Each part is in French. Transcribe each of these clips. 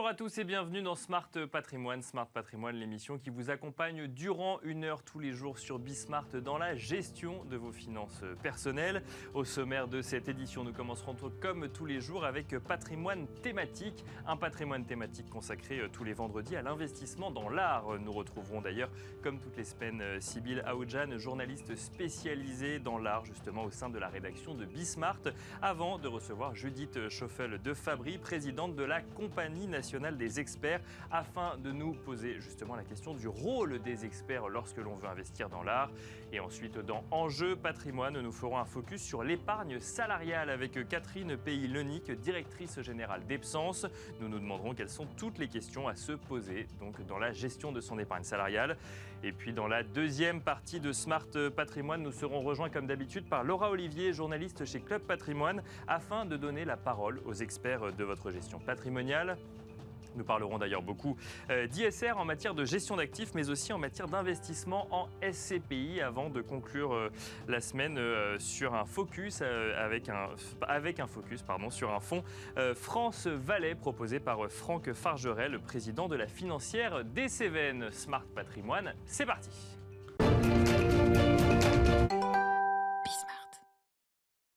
Bonjour à tous et bienvenue dans Smart Patrimoine. Smart Patrimoine, l'émission qui vous accompagne durant 1 heure tous les jours sur Bismart dans la gestion de vos finances personnelles. Au sommaire de cette édition, nous commencerons comme tous les jours avec patrimoine thématique. Un patrimoine thématique consacré tous les vendredis à l'investissement dans l'art. Nous retrouverons d'ailleurs, comme toutes les semaines, Sybille Aoudjan, journaliste spécialisée dans l'art, justement au sein de la rédaction de Bismart, avant de recevoir Judith Schoeffel de Fabry, présidente de la Compagnie nationale des experts, afin de nous poser justement la question du rôle des experts lorsque l'on veut investir dans l'art. Et ensuite, dans Enjeux patrimoine, nous ferons un focus sur l'épargne salariale avec Catherine Pays-Lenic, directrice générale d'Epsens. Nous nous demanderons quelles sont toutes les questions à se poser donc dans la gestion de son épargne salariale. Et puis dans la deuxième partie de Smart Patrimoine, nous serons rejoints comme d'habitude par Laura Olivier, journaliste chez Club Patrimoine, afin de donner la parole aux experts de votre gestion patrimoniale. Nous parlerons d'ailleurs beaucoup d'ISR en matière de gestion d'actifs, mais aussi en matière d'investissement en SCPI, avant de conclure la semaine sur un focus avec un focus sur un fonds France Valais proposé par Franck Fargeret, le président de la financière des Cévennes. Smart Patrimoine, c'est parti.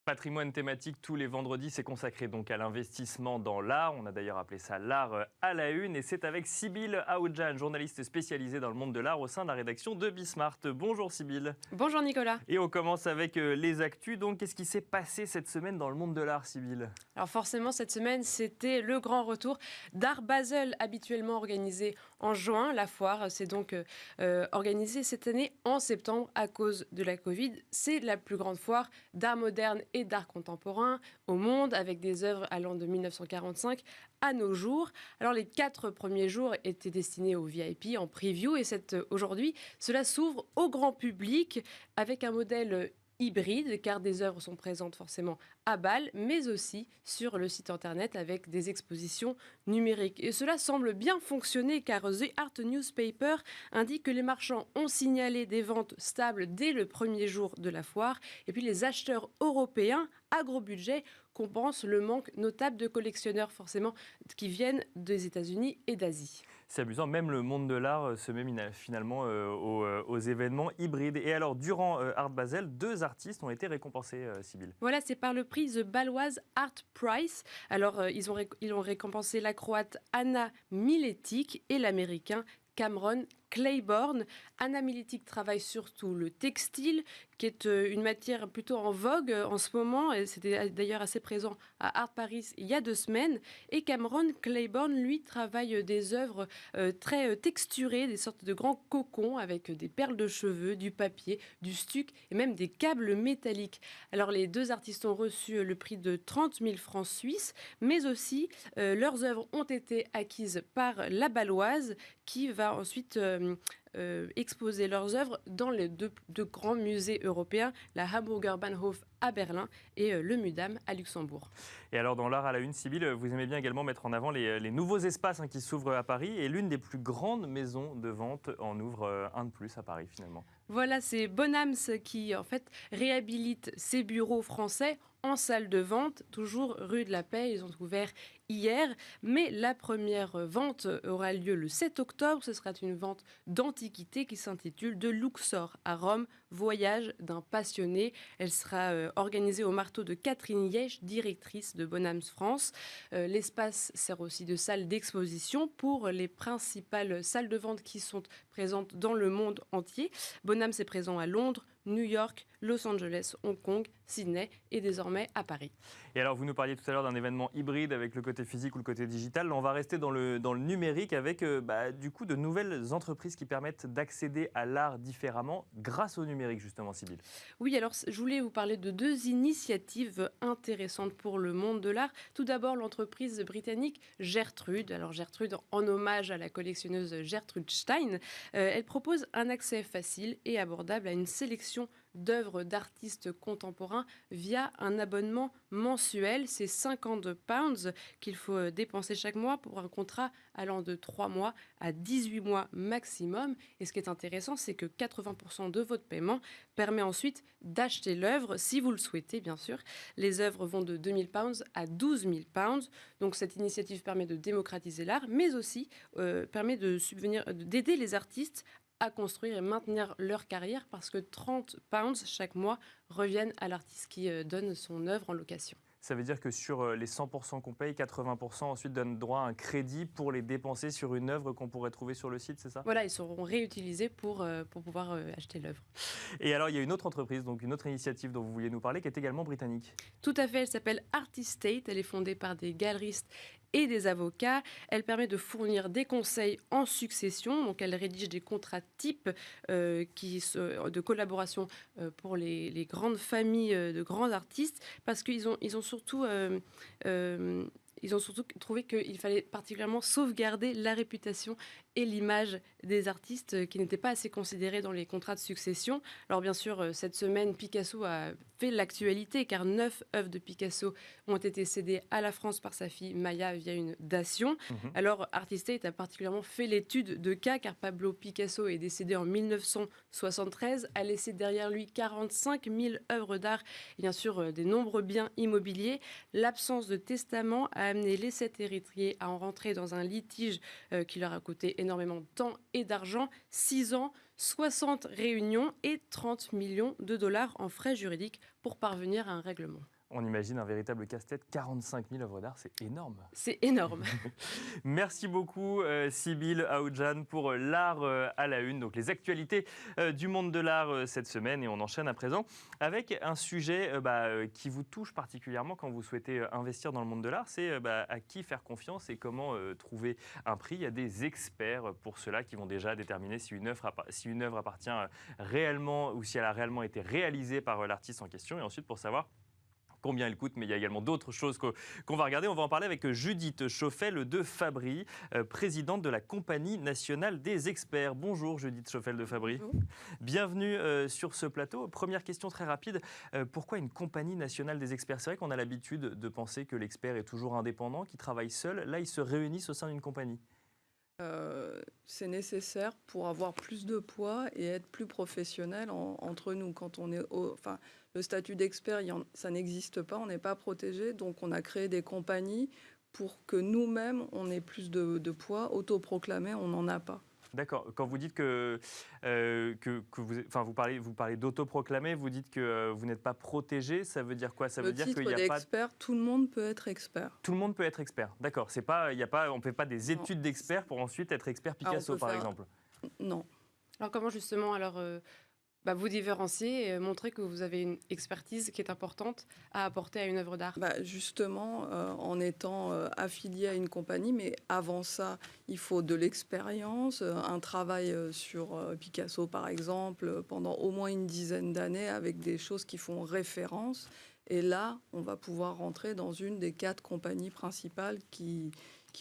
Patrimoine thématique tous les vendredis, c'est consacré donc à l'investissement dans l'art. On a d'ailleurs appelé ça l'art à la une. Et c'est avec Sybille Aoudjan, journaliste spécialisée dans le monde de l'art au sein de la rédaction de Bismart. Bonjour Sybille. Bonjour Nicolas. Et on commence avec les actus. Donc qu'est-ce qui s'est passé cette semaine dans le monde de l'art, Sybille ? Alors forcément, cette semaine, c'était le grand retour d'Art Basel, habituellement organisé en juin. La foire s'est donc organisée cette année en septembre à cause de la Covid. C'est la plus grande foire d'art moderne et d'art contemporain au monde, avec des œuvres allant de 1945 à nos jours. Alors les 4 premiers jours étaient destinés aux VIP en preview et aujourd'hui, cela s'ouvre au grand public avec un modèle hybride, car des œuvres sont présentes forcément à Bâle, mais aussi sur le site internet avec des expositions numériques. Et cela semble bien fonctionner, car The Art Newspaper indique que les marchands ont signalé des ventes stables dès le premier jour de la foire, et puis les acheteurs européens à gros budget compensent le manque notable de collectionneurs forcément qui viennent des États-Unis et d'Asie. C'est amusant, même le monde de l'art se met finalement aux événements hybrides. Et alors, durant Art Basel, 2 artistes ont été récompensés, Sybille. Voilà, c'est par le prix The Baloise Art Prize. Alors, ils ont récompensé la Croate Anna Miletic et l'Américain Cameron Claiborne. Anna Miletic travaille surtout le textile, qui est une matière plutôt en vogue en ce moment. Et c'était d'ailleurs assez présent à Art Paris il y a 2 semaines. Et Cameron Claiborne, lui, travaille des œuvres très texturées, des sortes de grands cocons avec des perles de cheveux, du papier, du stuc et même des câbles métalliques. Alors, les 2 artistes ont reçu le prix de 30 000 francs suisses, mais aussi leurs œuvres ont été acquises par la Baloise, qui va ensuite exposer leurs œuvres dans les deux grands musées européens, la Hamburger Bahnhof à Berlin et le MUDAM à Luxembourg. Et alors dans l'art à la une, Sybille, vous aimez bien également mettre en avant les nouveaux espaces qui s'ouvrent à Paris, et l'une des plus grandes maisons de vente en ouvre un de plus à Paris finalement. Voilà, c'est Bonhams qui en fait réhabilite ses bureaux français en salle de vente, toujours rue de la Paix. Ils ont ouvert hier, mais la première vente aura lieu le 7 octobre. Ce sera une vente d'antiquités qui s'intitule De Luxor à Rome, voyage d'un passionné. Elle sera organisée au marteau de Catherine Yesch, directrice de Bonhams France. L'espace sert aussi de salle d'exposition pour les principales salles de vente qui sont présentes dans le monde entier. Bonhams est présent à Londres, New York, Los Angeles, Hong Kong, Sydney et désormais à Paris. Et alors vous nous parliez tout à l'heure d'un événement hybride avec le côté physique ou le côté digital. Là, on va rester dans le numérique avec du coup de nouvelles entreprises qui permettent d'accéder à l'art différemment grâce au numérique justement, Sybille. Oui, alors je voulais vous parler de 2 initiatives intéressantes pour le monde de l'art. Tout d'abord, l'entreprise britannique Gertrude. Alors Gertrude, en hommage à la collectionneuse Gertrude Stein, elle propose un accès facile et abordable à une sélection d'œuvres d'artistes contemporains via un abonnement mensuel. C'est 50 pounds qu'il faut dépenser chaque mois pour un contrat allant de 3 mois à 18 mois maximum. Et ce qui est intéressant, c'est que 80% de votre paiement permet ensuite d'acheter l'œuvre, si vous le souhaitez bien sûr. Les œuvres vont de 2 000 pounds à 12 000 pounds. Donc cette initiative permet de démocratiser l'art, mais aussi permet d'aider les artistes à construire et maintenir leur carrière parce que 30 pounds chaque mois reviennent à l'artiste qui donne son œuvre en location. Ça veut dire que sur les 100% qu'on paye, 80% ensuite donnent droit à un crédit pour les dépenser sur une œuvre qu'on pourrait trouver sur le site, c'est ça? Voilà, ils seront réutilisés pour pouvoir acheter l'œuvre. Et alors, il y a une autre entreprise, donc une autre initiative dont vous vouliez nous parler, qui est également britannique. Tout à fait, elle s'appelle Artistate, elle est fondée par des galeristes et des avocats. Elle permet de fournir des conseils en succession, donc elle rédige des contrats types de collaboration pour les grandes familles de grands artistes, parce qu'ils ont surtout... ils ont surtout trouvé qu'il fallait particulièrement sauvegarder la réputation et l'image des artistes qui n'étaient pas assez considérés dans les contrats de succession. Alors bien sûr, cette semaine, Picasso a fait l'actualité car 9 œuvres de Picasso ont été cédées à la France par sa fille Maya via une dation. Alors Artistate a particulièrement fait l'étude de cas car Pablo Picasso est décédé en 1973, a laissé derrière lui 45 000 œuvres d'art et bien sûr des nombreux biens immobiliers. L'absence de testament a amené les 7 héritiers à en rentrer dans un litige qui leur a coûté énormément de temps et d'argent, 6 ans, 60 réunions et 30 millions de dollars en frais juridiques pour parvenir à un règlement. On imagine un véritable casse-tête, 45 000 œuvres d'art, c'est énorme. C'est énorme. Merci beaucoup Sybille Aoudjan pour l'art à la une, donc les actualités du monde de l'art cette semaine. Et on enchaîne à présent avec un sujet qui vous touche particulièrement quand vous souhaitez investir dans le monde de l'art. C'est à qui faire confiance et comment trouver un prix. Il y a des experts pour cela qui vont déjà déterminer si une œuvre appartient réellement ou si elle a réellement été réalisée par l'artiste en question. Et ensuite pour savoir combien elle coûte, mais il y a également d'autres choses qu'on va regarder. On va en parler avec Judith Schoffel de Fabry, présidente de la Compagnie nationale des experts. Bonjour Judith Schoffel de Fabry. Bonjour. Bienvenue sur ce plateau. Première question très rapide, pourquoi une Compagnie nationale des experts? C'est vrai qu'on a l'habitude de penser que l'expert est toujours indépendant, qu'il travaille seul. Là, ils se réunissent au sein d'une compagnie. C'est nécessaire pour avoir plus de poids et être plus professionnel entre nous. Quand on est le statut d'expert, ça n'existe pas, on n'est pas protégé. Donc on a créé des compagnies pour que nous-mêmes, on ait plus de poids. Autoproclamé, on n'en a pas. D'accord. Quand vous dites que vous parlez d'autoproclamé, vous dites que vous n'êtes pas protégé, ça veut dire quoi? Ça veut dire qu'il y a pas d'expert, tout le monde peut être expert. Tout le monde peut être expert. D'accord. On ne fait pas des études d'expert pour ensuite être expert Picasso, par exemple. Non. Alors comment justement vous différencier et montrer que vous avez une expertise qui est importante à apporter à une œuvre d'art? Justement, en étant affilié à une compagnie, mais avant ça, il faut de l'expérience, un travail sur Picasso, par exemple, pendant au moins une dizaine d'années avec des choses qui font référence. Et là, on va pouvoir rentrer dans une des 4 compagnies principales qui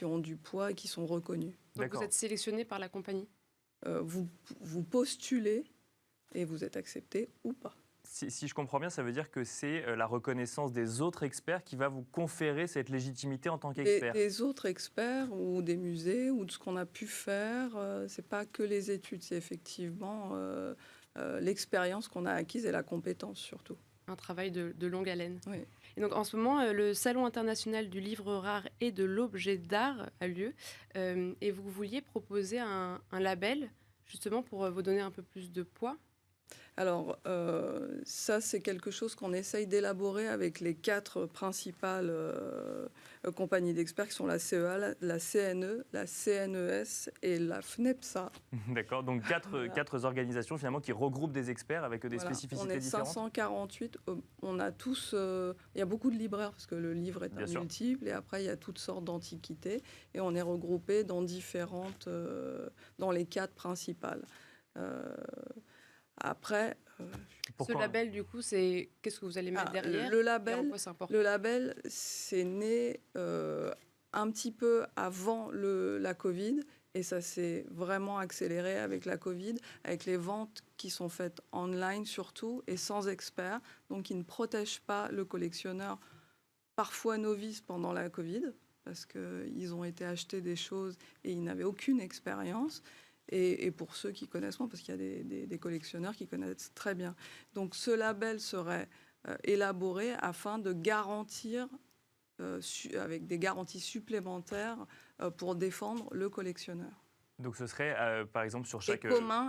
ont du poids et qui sont reconnues. Donc vous êtes sélectionné par la compagnie? Vous postulez et vous êtes accepté ou pas. Si je comprends bien, ça veut dire que c'est la reconnaissance des autres experts qui va vous conférer cette légitimité en tant qu'expert. Des autres experts ou des musées ou de ce qu'on a pu faire. C'est pas que les études, c'est effectivement l'expérience qu'on a acquise et la compétence surtout. Un travail de longue haleine. Oui. Et donc en ce moment, le Salon international du livre rare et de l'objet d'art a lieu. Et vous vouliez proposer un label justement pour vous donner un peu plus de poids. Alors, ça, c'est quelque chose qu'on essaye d'élaborer avec les 4 principales compagnies d'experts qui sont la CEA, la CNE, la CNES et la FNEPSA. D'accord, donc 4 organisations finalement qui regroupent des experts avec des spécificités différentes. On est 548, on a tous... il y a beaucoup de libraires parce que le livre est multiple et après il y a toutes sortes d'antiquités et on est regroupés dans dans les 4 principales. Après, ce label, du coup, c'est qu'est-ce que vous allez mettre derrière? Le label, c'est né un petit peu avant la Covid Et ça s'est vraiment accéléré avec la Covid, avec les ventes qui sont faites online surtout et sans expert, donc qui ne protègent pas le collectionneur, parfois novice pendant la Covid, parce qu'ils ont été acheter des choses et ils n'avaient aucune expérience. Et pour ceux qui connaissent moins, parce qu'il y a des collectionneurs qui connaissent très bien. Donc ce label serait élaboré afin de garantir, avec des garanties supplémentaires, pour défendre le collectionneur. Donc ce serait, par exemple, sur chaque...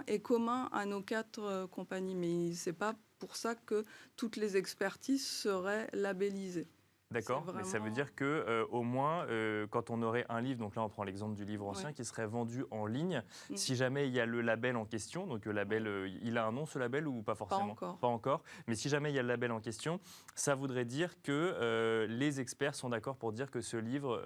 Et commun à nos 4 compagnies. Mais ce n'est pas pour ça que toutes les expertises seraient labellisées. D'accord, Vraiment... mais ça veut dire qu'au moins, quand on aurait un livre, donc là on prend l'exemple du livre ancien, qui serait vendu en ligne, si jamais il y a le label en question, donc le label, il a un nom ce label ou pas forcément ? Pas encore. Mais si jamais il y a le label en question, ça voudrait dire que les experts sont d'accord pour dire que ce livre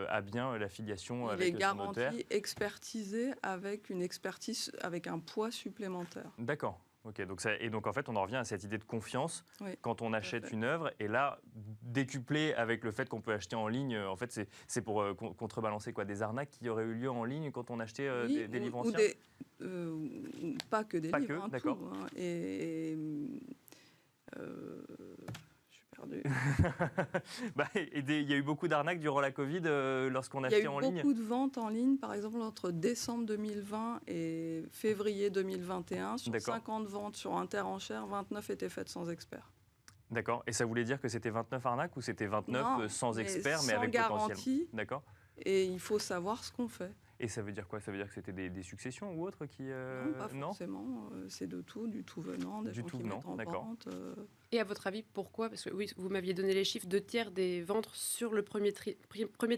a bien la filiation avec son notaire. Il est garanti expertisé avec une expertise, avec un poids supplémentaire. D'accord. Ok, donc en fait, on en revient à cette idée de confiance quand on achète une œuvre. Et là, décuplé avec le fait qu'on peut acheter en ligne, en fait, c'est pour contrebalancer quoi, des arnaques qui auraient eu lieu en ligne quand on achetait des livres anciens. Pas que des livres, d'accord. Tout, hein. Je suis perdue. Il y a eu beaucoup d'arnaques durant la Covid lorsqu'on achetait en ligne. Il y a eu beaucoup de ventes en ligne, par exemple, entre décembre 2020 et février 2021. Sur 50 ventes sur Interenchères, 29 étaient faites sans expert. D'accord. Et ça voulait dire que c'était 29 arnaques ou c'était 29 sans expert, mais avec garantie, potentiel. D'accord. Et il faut savoir ce qu'on fait. Et ça veut dire quoi ? Ça veut dire que c'était des successions ou autres qui... Non, pas forcément. C'est de tout, du tout venant, des gens qui mettent en vente. Et à votre avis, pourquoi ? Parce que oui, vous m'aviez donné les chiffres, 2 tiers des ventes sur le premier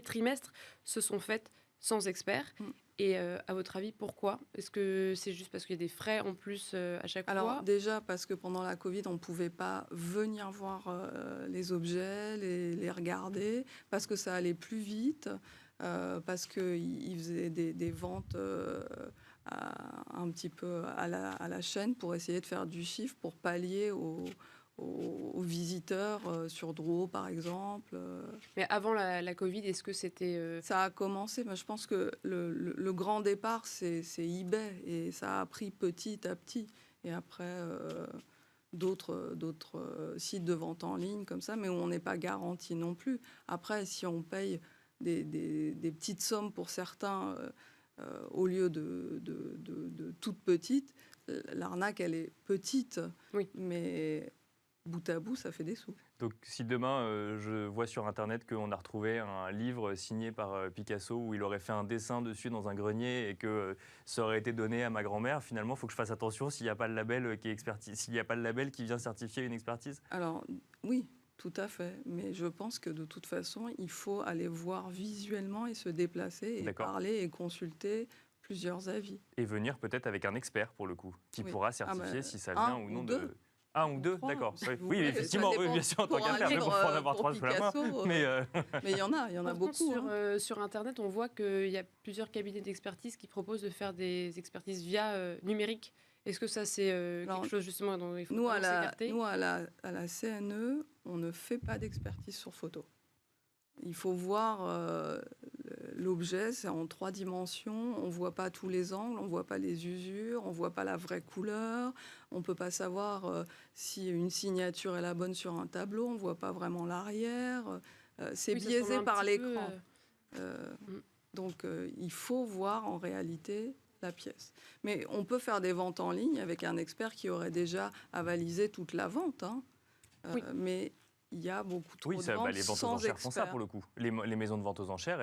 trimestre se sont faites sans expert. Et à votre avis, pourquoi ? Est-ce que c'est juste parce qu'il y a des frais en plus à chaque fois ? Alors déjà, parce que pendant la Covid, on ne pouvait pas venir voir les objets, les regarder, parce que ça allait plus vite. Parce qu'ils faisaient des ventes un petit peu à la chaîne pour essayer de faire du chiffre, pour pallier aux visiteurs sur Drouot, par exemple. Mais avant la Covid, est-ce que c'était... Ça a commencé, mais je pense que le grand départ, c'est eBay, et ça a pris petit à petit. Et après... d'autres sites de vente en ligne comme ça, mais où on n'est pas garanti non plus. Après, si on paye des petites sommes pour certains au lieu de toutes petites, l'arnaque, elle est petite, mais bout à bout, ça fait des sous. Donc si demain, je vois sur Internet qu'on a retrouvé un livre signé par Picasso où il aurait fait un dessin dessus dans un grenier et que ça aurait été donné à ma grand-mère, finalement, il faut que je fasse attention s'il n'y a pas le label s'il n'y a pas le label qui vient certifier une expertise ? Alors, oui. Tout à fait, mais je pense que de toute façon, il faut aller voir visuellement et se déplacer et parler et consulter plusieurs avis. Et venir peut-être avec un expert, pour le coup, qui pourra certifier si ça vient ou non de... Un ou deux, d'accord. Oui, effectivement, bien sûr, en tant qu'affaire, mais pour en avoir 3 sous la main. Mais il y en a beaucoup. Sur Internet, on voit qu'il y a plusieurs cabinets d'expertise qui proposent de faire des expertises via numérique. Est-ce que ça, c'est quelque chose justement dont il faut s'écarter ? Nous, à la CNE, on ne fait pas d'expertise sur photo. Il faut voir l'objet, c'est en 3 dimensions. On ne voit pas tous les angles, on ne voit pas les usures, on ne voit pas la vraie couleur. On ne peut pas savoir si une signature est la bonne sur un tableau. On ne voit pas vraiment l'arrière. C'est biaisé par l'écran. Donc, il faut voir en réalité la pièce. Mais on peut faire des ventes en ligne avec un expert qui aurait déjà avalisé toute la vente. Mais il y a beaucoup trop de ventes les ventes aux enchères font ça pour le coup. Les maisons de vente aux enchères,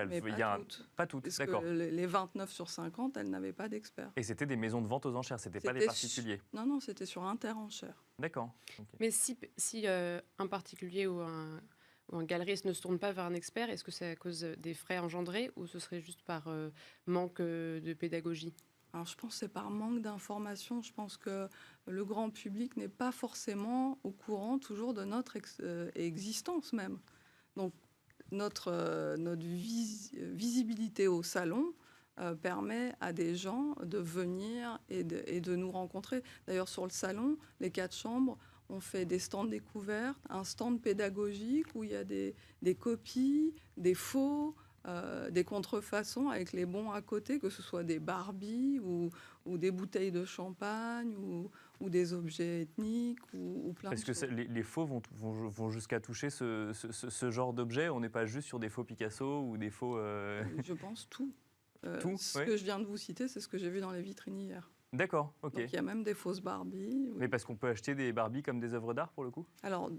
pas toutes. Parce d'accord. Que les 29 sur 50, elles n'avaient pas d'expert. Et c'était des maisons de vente aux enchères, c'était pas des particuliers. Non, c'était sur Interenchères. D'accord. Okay. Mais si un particulier ou un galeriste ne se tourne pas vers un expert, est-ce que c'est à cause des frais engendrés ou ce serait juste par manque de pédagogie ? Alors, je pense que c'est par manque d'information. Je pense que le grand public n'est pas forcément au courant toujours de notre existence même. Donc, notre visibilité au salon permet à des gens de venir et de nous rencontrer. D'ailleurs, sur le salon, les 4 chambres, on fait des stands découvertes, un stand pédagogique où il y a des copies, des faux, des contrefaçons avec les bons à côté, que ce soit des Barbies ou des bouteilles de champagne ou des objets ethniques ou plein Parce de que choses. les faux vont jusqu'à toucher ce genre d'objet. On n'est pas juste sur des faux Picasso ou des faux... Je pense tout. Tout, Ce oui. que je viens de vous citer, c'est ce que j'ai vu dans les vitrines hier. D'accord, ok. Donc il y a même des fausses Barbies. Oui. Mais parce qu'on peut acheter des Barbies comme des œuvres d'art pour le coup? Alors,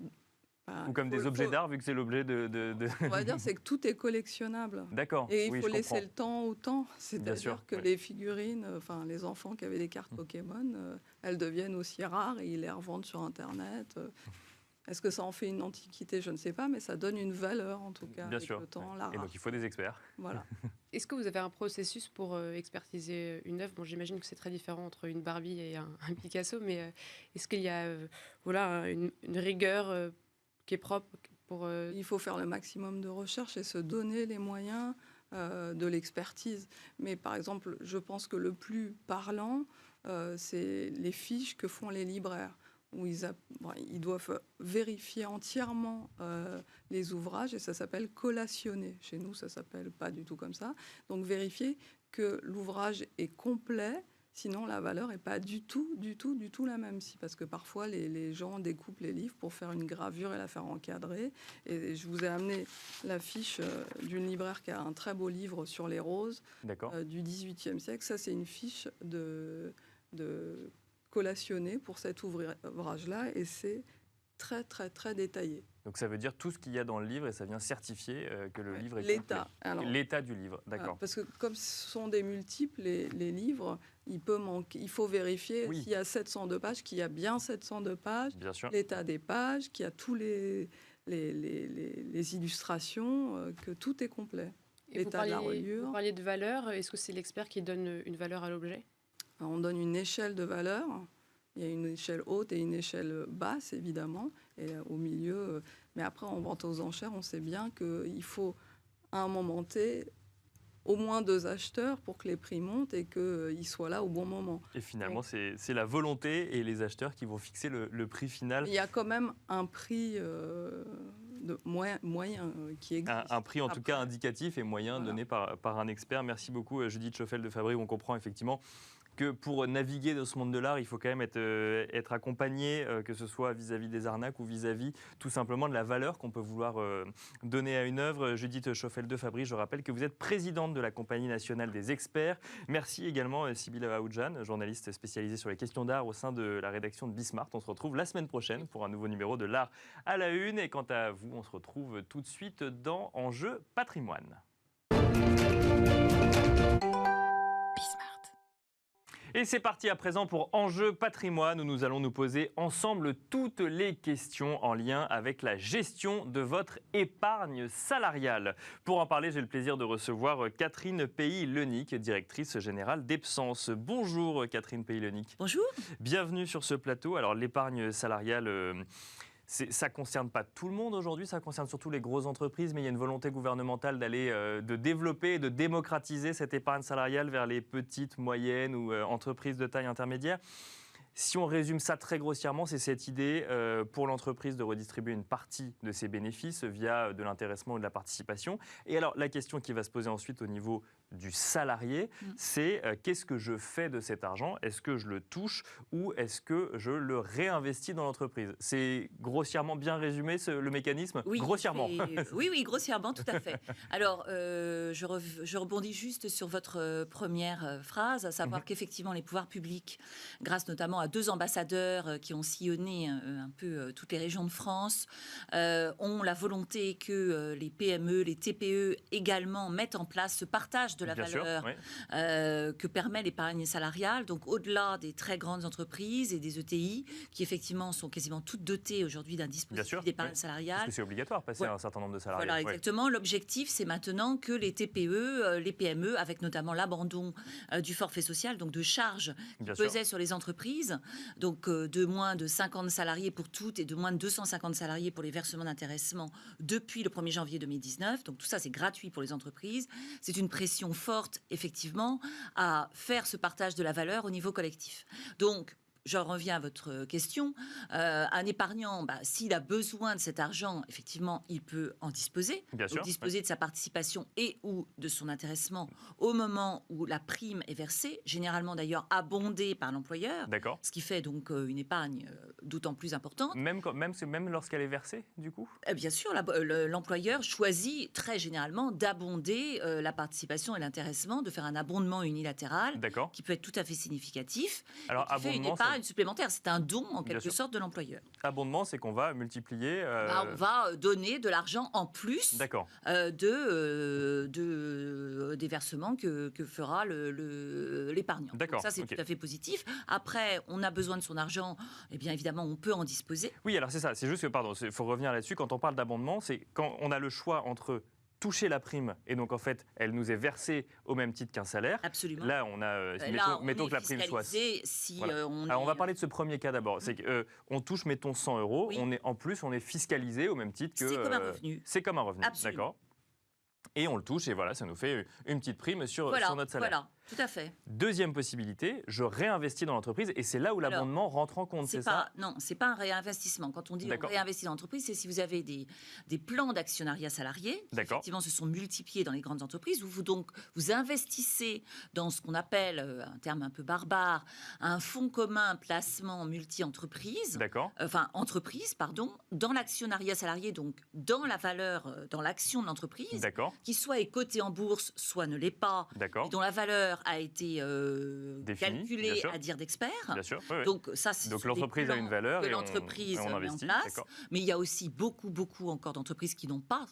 bah, Ou comme des objets d'art vu que c'est l'objet de... On va dire c'est que tout est collectionnable. D'accord, Et il oui, faut je laisser comprends. le temps au temps. C'est-à-dire sûr, que ouais. les figurines, enfin les enfants qui avaient des cartes Pokémon, elles deviennent aussi rares et ils les revendent sur Internet. Est-ce que ça en fait une antiquité? Je ne sais pas, mais ça donne une valeur en tout cas. Bien avec sûr. le temps, ouais. la Et donc il faut des experts. Voilà. Est-ce que vous avez un processus pour expertiser une œuvre? Bon, j'imagine que c'est très différent entre une Barbie et un Picasso, mais est-ce qu'il y a une rigueur qui est propre pour... Il faut faire le maximum de recherche et se donner les moyens de l'expertise. Mais par exemple, je pense que le plus parlant, c'est les fiches que font les libraires, où ils doivent vérifier entièrement les ouvrages, et ça s'appelle collationner. Chez nous, ça s'appelle pas du tout comme ça. Donc vérifier que l'ouvrage est complet. Sinon, la valeur n'est pas du tout la même. Parce que parfois, les gens découpent les livres pour faire une gravure et la faire encadrer. Et je vous ai amené la fiche d'une libraire qui a un très beau livre sur les roses du XVIIIe siècle. Ça, c'est une fiche de collationnée pour cet ouvrage-là. Et c'est très, très, très détaillé. Donc ça veut dire tout ce qu'il y a dans le livre et ça vient certifier que le livre est l'état. complet. Alors, L'état du livre, d'accord. parce que comme ce sont des multiples, les livres, il faut vérifier s'il y a 702 pages, qu'il y a bien 702 pages, Bien sûr. l'état des pages, qu'il y a tous les illustrations, que tout est complet. Et vous L'état de la reliure. vous parliez de valeur. Est-ce que c'est l'expert qui donne une valeur à l'objet? On donne une échelle de valeur. Il y a une échelle haute et une échelle basse, évidemment. Et au milieu, mais après, en vente aux enchères, on sait bien qu'il faut, à un moment T, au moins 2 acheteurs pour que les prix montent et qu'ils soient là au bon moment. Et finalement, c'est la volonté et les acheteurs qui vont fixer le prix final. Il y a quand même un prix moyen qui existe. Un prix en tout cas indicatif et moyen Voilà. donné par un expert. Merci beaucoup Judith Schoffel de Fabry. On comprend effectivement que pour naviguer dans ce monde de l'art, il faut quand même être accompagné, que ce soit vis-à-vis des arnaques ou vis-à-vis tout simplement de la valeur qu'on peut vouloir donner à une œuvre. Judith Schoffel de Fabry, je rappelle que vous êtes présidente de la Compagnie nationale des experts. Merci également Sybille Aoudjan, journaliste spécialisée sur les questions d'art au sein de la rédaction de Bismart. On se retrouve la semaine prochaine pour un nouveau numéro de l'art à la une. Et quant à vous, on se retrouve tout de suite dans Enjeu patrimoine. Et c'est parti à présent pour Enjeu patrimoine où nous allons nous poser ensemble toutes les questions en lien avec la gestion de votre épargne salariale. Pour en parler, j'ai le plaisir de recevoir Catherine Pays-Lenic, directrice générale d'Epsens. Bonjour Catherine Pays-Lenic. Bonjour. Bienvenue sur ce plateau. Alors l'épargne salariale... ça ne concerne pas tout le monde aujourd'hui, ça concerne surtout les grosses entreprises, mais il y a une volonté gouvernementale de développer et de démocratiser cette épargne salariale vers les petites, moyennes ou entreprises de taille intermédiaire. Si on résume ça très grossièrement, c'est cette idée pour l'entreprise de redistribuer une partie de ses bénéfices via de l'intéressement ou de la participation. Et alors la question qui va se poser ensuite au niveau du salarié, c'est qu'est-ce que je fais de cet argent? Est-ce que je le touche ou est-ce que je le réinvestis dans l'entreprise? C'est grossièrement bien résumé le mécanisme? Oui, grossièrement. Oui, grossièrement, tout à fait. Alors, je rebondis juste sur votre première phrase, à savoir qu'effectivement, les pouvoirs publics, grâce notamment à 2 ambassadeurs qui ont sillonné un peu toutes les régions de France, ont la volonté que les PME, les TPE également mettent en place ce partage de la Bien sûr, valeur oui. que permet l'épargne salariale. Donc, au-delà des très grandes entreprises et des ETI, qui effectivement sont quasiment toutes dotées aujourd'hui d'un dispositif d'épargne salariale. Parce que c'est obligatoire, passer à un certain nombre de salariés. Voilà, exactement. L'objectif, c'est maintenant que les TPE, les PME, avec notamment l'abandon du forfait social, donc de charges qui pesaient sur les entreprises, donc de moins de 50 salariés pour toutes et de moins de 250 salariés pour les versements d'intéressement depuis le 1er janvier 2019. Donc tout ça, c'est gratuit pour les entreprises. C'est une pression forte, effectivement, à faire ce partage de la valeur au niveau collectif. Donc, j'en reviens à votre question. Un épargnant, s'il a besoin de cet argent, effectivement, il peut en disposer. Bien sûr, disposer de sa participation et ou de son intéressement au moment où la prime est versée, généralement d'ailleurs abondée par l'employeur. D'accord. Ce qui fait donc une épargne d'autant plus importante. Même lorsqu'elle est versée, du coup? Bien sûr, l'employeur choisit très généralement d'abonder la participation et l'intéressement, de faire un abondement unilatéral D'accord. qui peut être tout à fait significatif. Alors, qui fait une abondement, épargne supplémentaire. C'est un don, en quelque sûr. sorte, de l'employeur. abondement, c'est qu'on va multiplier... On va donner de l'argent en plus D'accord. des versements que fera l'épargnant. D'accord, Donc ça, c'est ok. tout à fait positif. Après, on a besoin de son argent. Eh bien, évidemment, on peut en disposer. Oui, alors c'est ça. C'est juste que, pardon, il faut revenir là-dessus. Quand on parle d'abondement, c'est quand on a le choix entre toucher la prime et donc en fait elle nous est versée au même titre qu'un salaire. Absolument. Là on a mettons que la prime soit si voilà. on Alors on va parler de ce premier cas d'abord. C'est qu'on touche mettons 100 €, Oui. on est fiscalisé au même titre que C'est comme un revenu. C'est comme un revenu. Absolument. D'accord. Et on le touche et voilà, ça nous fait une petite prime sur notre salaire. Voilà, tout à fait. Deuxième possibilité, je réinvestis dans l'entreprise et c'est là où l'abondement rentre en compte, c'est ça? Non, c'est pas un réinvestissement. Quand on dit on réinvestit dans l'entreprise, c'est si vous avez des plans d'actionnariat salarié qui effectivement se sont multipliés dans les grandes entreprises, où vous investissez dans ce qu'on appelle, un terme un peu barbare, un fonds commun placement multi-entreprise. D'accord. Entreprise, pardon, dans l'actionnariat salarié, donc dans la valeur, dans l'action de l'entreprise. D'accord. Qui soit est coté en bourse, soit ne l'est pas, et dont la valeur a été calculée à dire d'experts. Bien sûr. Oui, oui. Donc ça, c'est donc l'entreprise a une valeur que et l'entreprise on met en investit. place. Mais il y a aussi beaucoup encore d'entreprises qui n'ont pas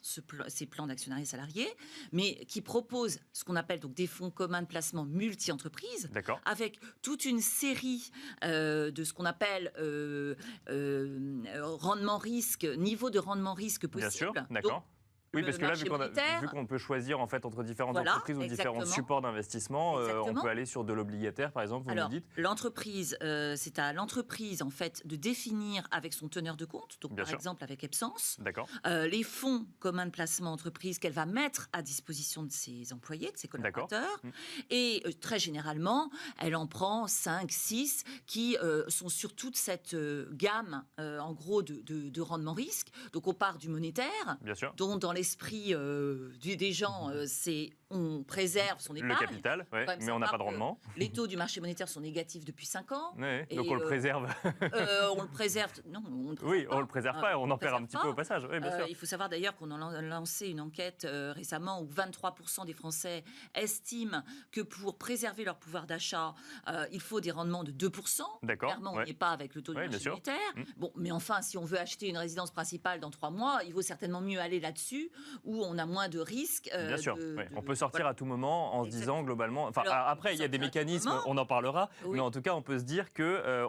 ces plans d'actionnariat salarié, mais qui proposent ce qu'on appelle donc des fonds communs de placement multi-entreprises, avec toute une série de ce qu'on appelle rendement-risque, niveau de rendement-risque possible. Bien sûr, d'accord. Oui, parce que là, vu qu'on peut choisir en fait entre différentes entreprises ou différents supports d'investissement, on peut aller sur de l'obligataire, par exemple. Alors, vous me dites. l'entreprise, c'est à l'entreprise en fait de définir avec son teneur de compte, donc par exemple avec Epsens, les fonds communs de placement entreprise qu'elle va mettre à disposition de ses employés, de ses collaborateurs, et très généralement, elle en prend 5, 6 qui sont sur toute cette gamme, en gros, de rendement risque. Donc on part du monétaire, dont dans l'esprit des gens, c'est on préserve son épargne. Le capital, mais on n'a pas de rendement. Les taux du marché monétaire sont négatifs depuis 5 ans. Donc on le préserve. On le préserve. Non, on le préserve pas. On en perd un petit peu au passage. Oui, bien sûr. Il faut savoir d'ailleurs qu'on a lancé une enquête récemment où 23% des Français estiment que pour préserver leur pouvoir d'achat, il faut des rendements de 2%. Clairement, on n'est pas avec le taux du marché monétaire. Bon, mais enfin, si on veut acheter une résidence principale dans 3 mois, il vaut certainement mieux aller là-dessus où on a moins de risques. Bien sûr. On peut sortir à tout moment en se disant globalement. Après, il y a des mécanismes, on en parlera, mais en tout cas, on peut se dire qu'on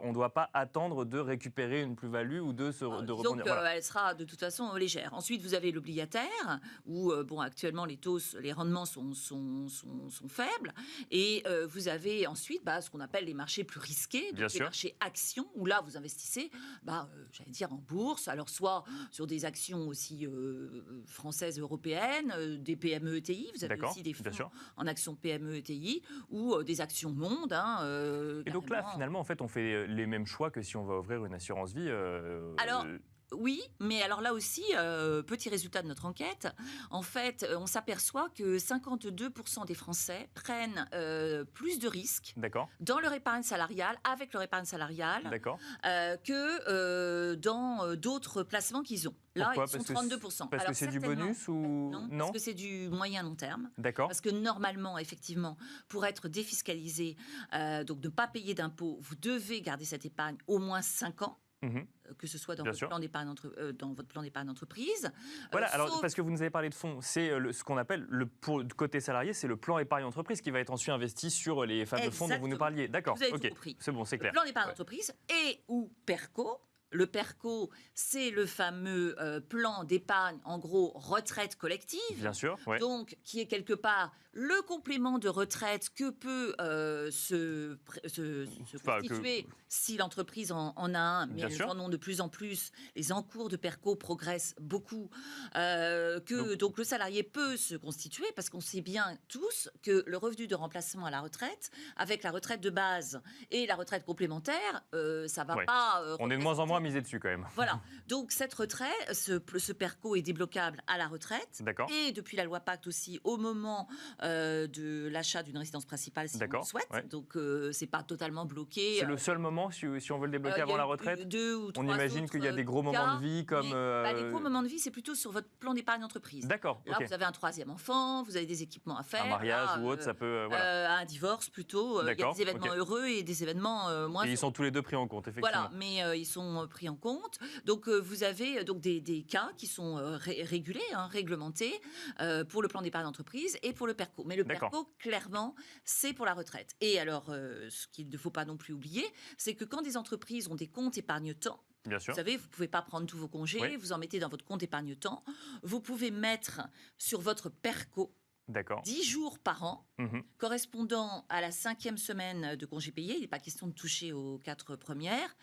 ne doit pas attendre de récupérer une plus-value ou de rebondir. Elle sera de toute façon légère. Ensuite, vous avez l'obligataire, où actuellement les rendements sont faibles, et vous avez ensuite ce qu'on appelle les marchés plus risqués, donc les marchés actions, où là vous investissez, j'allais dire en bourse, alors soit sur des actions aussi françaises, européennes, des PME ETI, vous avez aussi des fonds en actions PME ETI, ou des actions monde. Et donc là, finalement, en fait, on fait les mêmes choix que si on va ouvrir une assurance vie. Alors, oui, mais alors là aussi, petit résultat de notre enquête, en fait, on s'aperçoit que 52% des Français prennent plus de risques dans leur épargne salariale, avec leur épargne salariale, que dans d'autres placements qu'ils ont. Là, pourquoi? Ils sont 32%. Parce que c'est du bonus ou non, parce que c'est du moyen long terme. Parce que normalement, effectivement, pour être défiscalisé, donc ne pas payer d'impôts, vous devez garder cette épargne au moins 5 ans. Que ce soit dans votre plan d'épargne entreprise. Voilà, parce que vous nous avez parlé de fonds, c'est ce qu'on appelle, pour côté salarié, c'est le plan épargne entreprise qui va être ensuite investi sur les fameux fonds dont vous nous parliez. D'accord, vous avez tout compris. C'est bon, c'est clair. Le plan d'épargne entreprise et ou PERCO, Le PERCO, c'est le fameux plan d'épargne, en gros, retraite collective. Bien sûr, ouais. Donc, qui est quelque part le complément de retraite que peut se constituer si l'entreprise en a un. Mais elles en ont de plus en plus. Les encours de PERCO progressent beaucoup. Donc, le salarié peut se constituer parce qu'on sait bien tous que le revenu de remplacement à la retraite, avec la retraite de base et la retraite complémentaire, ça ne va pas... On est de moins en moins misé dessus quand même. Voilà. Donc cette retraite, ce PERCO est débloquable à la retraite. Et depuis la loi Pacte aussi, au moment de l'achat d'une résidence principale, si on le souhaite. Ouais. Donc c'est pas totalement bloqué. C'est le seul moment, si on veut le débloquer avant la retraite. 2 ou 3 on imagine qu'il y a des gros moments de vie comme... les gros moments de vie, c'est plutôt sur votre plan d'épargne entreprise. D'accord. Là, vous avez un 3e enfant, vous avez des équipements à faire. Un mariage ou autre, ça peut... un divorce plutôt. Il y a des événements heureux et des événements moins heureux. Ils sont tous les deux pris en compte, effectivement. Voilà, mais ils sont pris en compte. Donc, vous avez donc des cas qui sont régulés, réglementés pour le plan d'épargne d'entreprise et pour le PERCO. Mais le PERCO, clairement, c'est pour la retraite. Et alors, ce qu'il ne faut pas non plus oublier, c'est que quand des entreprises ont des comptes épargne-temps, bien sûr. Vous savez, vous ne pouvez pas prendre tous vos congés, vous en mettez dans votre compte épargne-temps. Vous pouvez mettre sur votre PERCO 10 jours par an, correspondant à la 5e semaine de congés payés. Il n'est pas question de toucher aux 4 premières.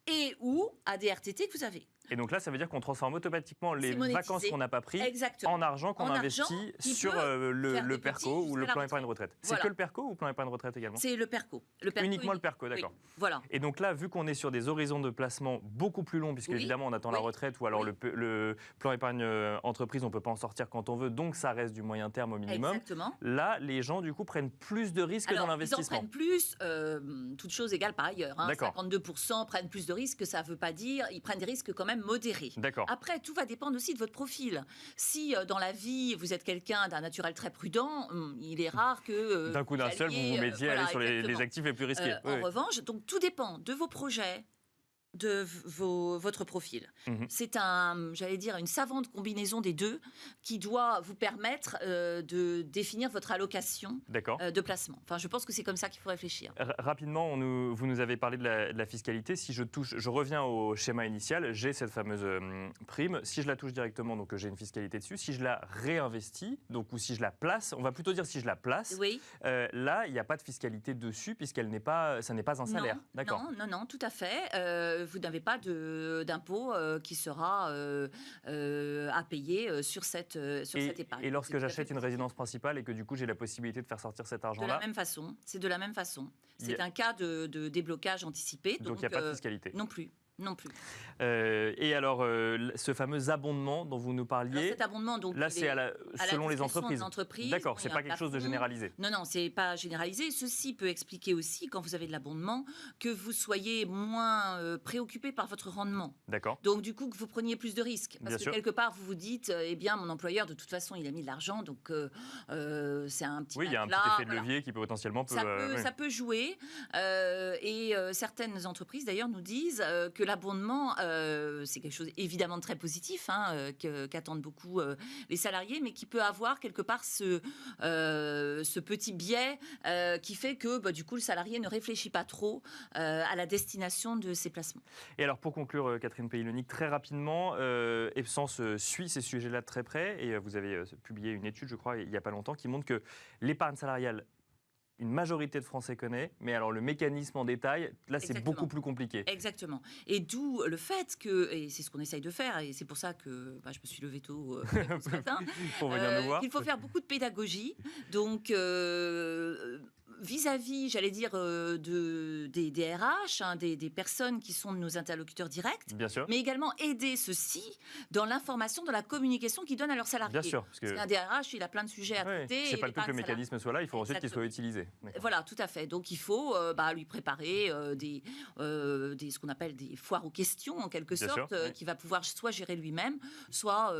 Et ou à des RTT que vous avez. Et donc là, ça veut dire qu'on transforme automatiquement les vacances qu'on n'a pas prises en argent qu'on investit sur le PERCO ou le plan épargne retraite. C'est que le PERCO ou le plan épargne retraite également? C'est le PERCO. Uniquement le PERCO, d'accord. Oui, voilà. Et donc là, vu qu'on est sur des horizons de placement beaucoup plus longs, puisque évidemment on attend la retraite, ou alors le plan épargne entreprise, on ne peut pas en sortir quand on veut, donc ça reste du moyen terme au minimum. Exactement. Là, les gens du coup prennent plus de risques dans l'investissement. Ils en prennent plus, toutes choses égales par ailleurs. 52% prennent plus de risques, ça ne veut pas dire, ils prennent des risques quand même modérés. Après, tout va dépendre aussi de votre profil. Si dans la vie, vous êtes quelqu'un d'un naturel très prudent, il est rare que... d'un coup d'un seul, vous vous mettiez à aller sur les actifs les plus risqués. En revanche, donc tout dépend de vos projets, de votre profil. C'est j'allais dire, une savante combinaison des deux qui doit vous permettre de définir votre allocation de placement. Enfin, je pense que c'est comme ça qu'il faut réfléchir. Rapidement, vous nous avez parlé de la fiscalité. Si je reviens au schéma initial, j'ai cette fameuse prime. Si je la touche directement, donc j'ai une fiscalité dessus. Si je la réinvestis, donc ou si je la place, on va plutôt dire si je la place. Là, il n'y a pas de fiscalité dessus puisque ça n'est pas un salaire. Non, tout à fait. Vous n'avez pas d'impôt qui sera à payer sur cette épargne. Et lorsque j'achète une résidence principale et que du coup j'ai la possibilité de faire sortir cet argent-là... De la même façon. C'est de la même façon. C'est un cas de déblocage anticipé. Donc il n'y a pas de fiscalité. Non plus. Et alors, ce fameux abondement dont vous nous parliez, alors cet abondement, donc, là, c'est selon les entreprises. D'accord, c'est pas quelque chose de généralisé. Non, c'est pas généralisé. Ceci peut expliquer aussi, quand vous avez de l'abondement, que vous soyez moins préoccupé par votre rendement. D'accord. Donc, du coup, que vous preniez plus de risques. Parce que quelque part, vous vous dites, eh bien, mon employeur, de toute façon, il a mis de l'argent, donc c'est un petit... Oui, il y a un petit effet de levier qui peut potentiellement... Ça peut jouer. Et certaines entreprises, d'ailleurs, nous disent que l'abondement, c'est quelque chose évidemment de très positif, qu'attendent beaucoup les salariés, mais qui peut avoir quelque part ce petit biais qui fait que du coup le salarié ne réfléchit pas trop à la destination de ses placements. Et alors pour conclure, Catherine Pays-Lenic, très rapidement, Epsens suit ces sujets-là de très près et vous avez publié une étude, je crois, il n'y a pas longtemps, qui montre que l'épargne salariale, une majorité de Français connaît, mais alors le mécanisme en détail, là c'est beaucoup plus compliqué. Exactement. Et d'où le fait que, et c'est ce qu'on essaye de faire, et c'est pour ça que je me suis levée tôt ce matin, pour venir nous voir. Il faut faire beaucoup de pédagogie. Donc, vis-à-vis, j'allais dire, des DRH, des personnes qui sont nos interlocuteurs directs, bien sûr, mais également aider ceux-ci dans l'information, dans la communication qu'ils donnent à leurs salariés. Bien sûr. Parce qu'un DRH, il a plein de sujets à traiter. C'est pas le tout que le mécanisme soit là, il faut ensuite qu'il soit utilisé. Voilà, tout à fait. Donc il faut lui préparer ce qu'on appelle des foires aux questions, en quelque sorte, qu'il va pouvoir soit gérer lui-même, soit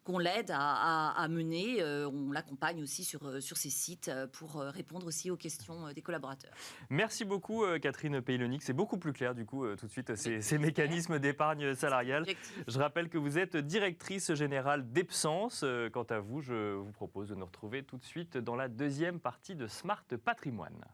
qu'on l'aide à mener. On l'accompagne aussi sur ces sites pour répondre aussi aux questions des collaborateurs. Merci beaucoup Catherine Pays-Lenic. C'est beaucoup plus clair du coup tout de suite ces mécanismes d'épargne salariale. Je rappelle que vous êtes directrice générale d'Epsens. Quant à vous, je vous propose de nous retrouver tout de suite dans la deuxième partie de Smart Patrimoine.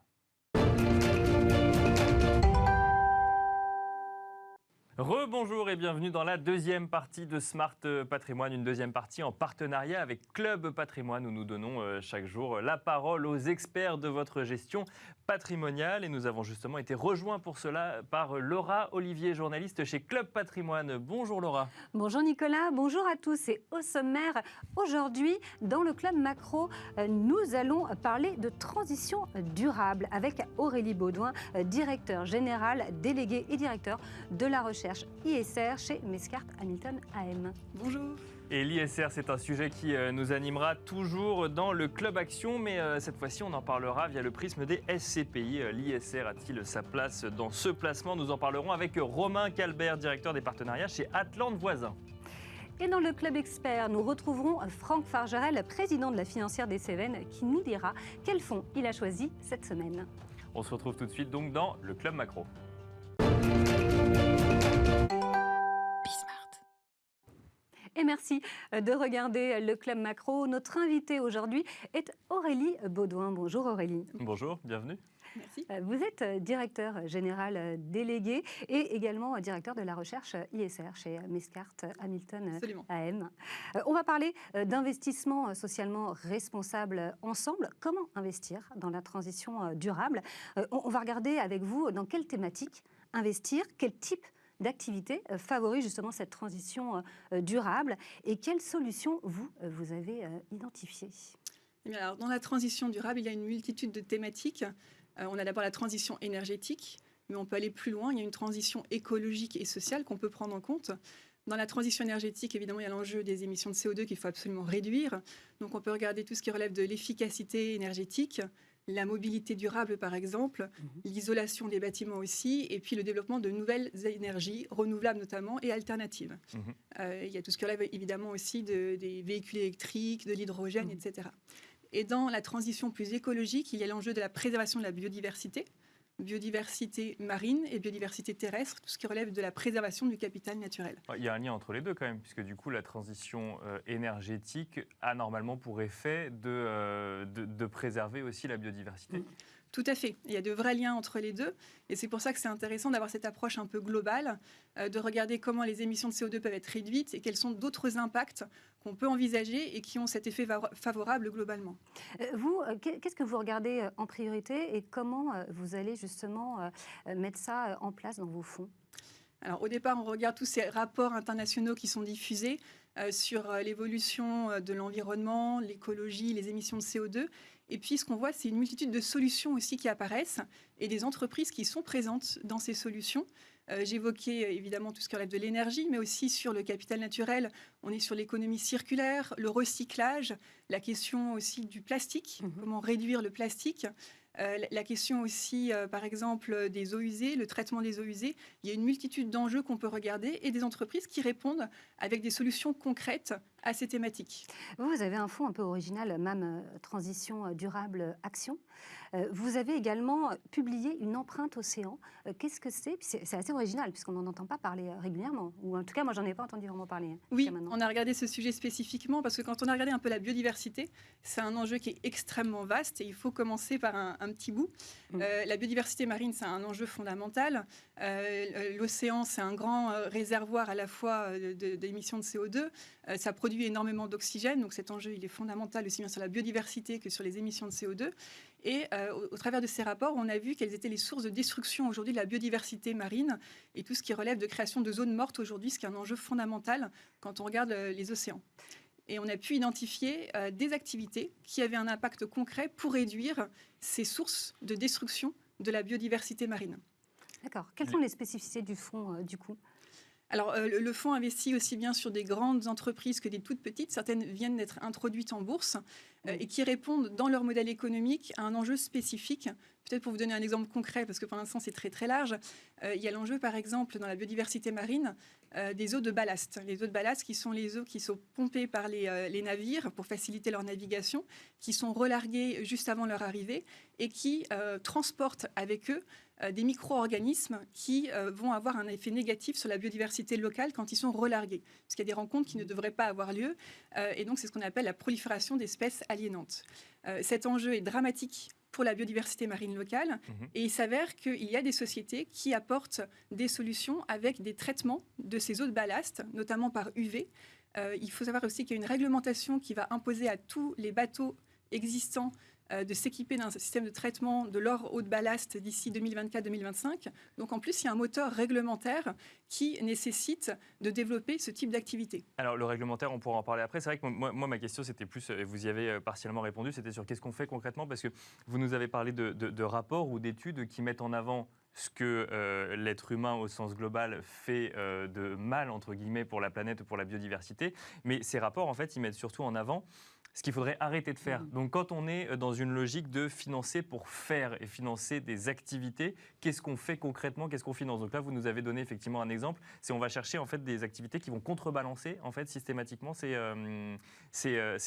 Rebonjour et bienvenue dans la deuxième partie de Smart Patrimoine, une deuxième partie en partenariat avec Club Patrimoine où nous donnons chaque jour la parole aux experts de votre gestion patrimoniale. Et nous avons justement été rejoints pour cela par Laura Olivier, journaliste chez Club Patrimoine. Bonjour Laura. Bonjour Nicolas, bonjour à tous. Et au sommaire, aujourd'hui, dans le Club Macro, nous allons parler de transition durable avec Aurélie Baudouin, directeur général, délégué et directeur de la recherche ISR chez Mescart Hamilton AM. Bonjour. Et l'ISR, c'est un sujet qui nous animera toujours dans le Club Action, mais cette fois-ci, on en parlera via le prisme des SCPI. L'ISR a-t-il sa place dans ce placement? Nous en parlerons avec Romain Calbert, directeur des partenariats chez Atlante Voisin. Et dans le Club Expert, nous retrouverons Franck Fargerel, président de la financière des Cévennes, qui nous dira quel fonds il a choisi cette semaine. On se retrouve tout de suite donc dans le Club Macro. Et merci de regarder le Club Macro. Notre invitée aujourd'hui est Aurélie Baudouin. Bonjour Aurélie. Bonjour, bienvenue. Merci. Vous êtes directeur général délégué et également directeur de la recherche ISR chez Mescart Hamilton Absolument. AM. On va parler d'investissement socialement responsable ensemble. Comment investir dans la transition durable? On va regarder avec vous dans quelle thématique investir, quel type d'activité favorise justement cette transition durable et quelles solutions vous avez identifiées? Eh bien, alors, dans la transition durable, il y a une multitude de thématiques. On a d'abord la transition énergétique, mais on peut aller plus loin. Il y a une transition écologique et sociale qu'on peut prendre en compte. Dans la transition énergétique, évidemment, il y a l'enjeu des émissions de CO2 qu'il faut absolument réduire. Donc, on peut regarder tout ce qui relève de l'efficacité énergétique, la mobilité durable, par exemple, l'isolation des bâtiments aussi, et puis le développement de nouvelles énergies, renouvelables notamment, et alternatives. Il y a tout ce qui relève évidemment aussi des véhicules électriques, de l'hydrogène, etc. Et dans la transition plus écologique, il y a l'enjeu de la préservation de la biodiversité marine et biodiversité terrestre, tout ce qui relève de la préservation du capital naturel. Il y a un lien entre les deux quand même, puisque du coup la transition énergétique a normalement pour effet de préserver aussi la biodiversité. Tout à fait. Il y a de vrais liens entre les deux. Et c'est pour ça que c'est intéressant d'avoir cette approche un peu globale, de regarder comment les émissions de CO2 peuvent être réduites et quels sont d'autres impacts qu'on peut envisager et qui ont cet effet favorable globalement. Vous, qu'est-ce que vous regardez en priorité et comment vous allez justement mettre ça en place dans vos fonds? Alors, au départ, on regarde tous ces rapports internationaux qui sont diffusés sur l'évolution de l'environnement, l'écologie, les émissions de CO2. Et puis, ce qu'on voit, c'est une multitude de solutions aussi qui apparaissent et des entreprises qui sont présentes dans ces solutions. J'évoquais évidemment tout ce qui relève de l'énergie, mais aussi sur le capital naturel. On est sur l'économie circulaire, le recyclage, la question aussi du plastique, comment réduire le plastique. La question aussi, par exemple, des eaux usées, le traitement des eaux usées. Il y a une multitude d'enjeux qu'on peut regarder et des entreprises qui répondent avec des solutions concrètes à ces thématiques. Vous avez un fonds un peu original, MAM Transition Durable Action. Vous avez également publié une empreinte océan. Qu'est-ce que c'est? C'est assez original puisqu'on n'en entend pas parler régulièrement. Ou en tout cas, moi, j'en ai pas entendu vraiment parler. Oui, on a regardé ce sujet spécifiquement parce que quand on a regardé un peu la biodiversité, c'est un enjeu qui est extrêmement vaste et il faut commencer par un petit bout. La biodiversité marine, c'est un enjeu fondamental. L'océan, c'est un grand réservoir à la fois d'émissions de CO2. Ça produit énormément d'oxygène, donc cet enjeu il est fondamental aussi bien sur la biodiversité que sur les émissions de CO2. Et au travers de ces rapports, on a vu quelles étaient les sources de destruction aujourd'hui de la biodiversité marine et tout ce qui relève de création de zones mortes aujourd'hui, ce qui est un enjeu fondamental quand on regarde les océans. Et on a pu identifier des activités qui avaient un impact concret pour réduire ces sources de destruction de la biodiversité marine. D'accord. Quelles sont les spécificités du fonds du coup ? Alors, le fonds investit aussi bien sur des grandes entreprises que des toutes petites. Certaines viennent d'être introduites en bourse et qui répondent dans leur modèle économique à un enjeu spécifique. Peut-être pour vous donner un exemple concret, parce que pour l'instant c'est très très large, il y a l'enjeu par exemple dans la biodiversité marine des eaux de ballast. Les eaux de ballast qui sont les eaux qui sont pompées par les navires pour faciliter leur navigation, qui sont relarguées juste avant leur arrivée et qui transportent avec eux des micro-organismes qui vont avoir un effet négatif sur la biodiversité locale quand ils sont relargués. Parce qu'il y a des rencontres qui ne devraient pas avoir lieu. Et donc, c'est ce qu'on appelle la prolifération d'espèces aliénantes. Cet enjeu est dramatique pour la biodiversité marine locale. Et il s'avère qu'il y a des sociétés qui apportent des solutions avec des traitements de ces eaux de ballast, notamment par UV. Il faut savoir aussi qu'il y a une réglementation qui va imposer à tous les bateaux existants de s'équiper d'un système de traitement de leur eau de ballast d'ici 2024-2025. Donc en plus, il y a un moteur réglementaire qui nécessite de développer ce type d'activité. Alors le réglementaire, on pourra en parler après. C'est vrai que moi ma question, c'était plus, et vous y avez partiellement répondu, c'était sur qu'est-ce qu'on fait concrètement, parce que vous nous avez parlé de rapports ou d'études qui mettent en avant ce que l'être humain au sens global fait de mal, entre guillemets, pour la planète ou pour la biodiversité. Mais ces rapports, en fait, ils mettent surtout en avant ce qu'il faudrait arrêter de faire. Donc quand on est dans une logique de financer pour faire et financer des activités, qu'est-ce qu'on fait concrètement, qu'est-ce qu'on finance? Donc là, vous nous avez donné effectivement un exemple, c'est on va chercher en fait des activités qui vont contrebalancer en fait systématiquement ces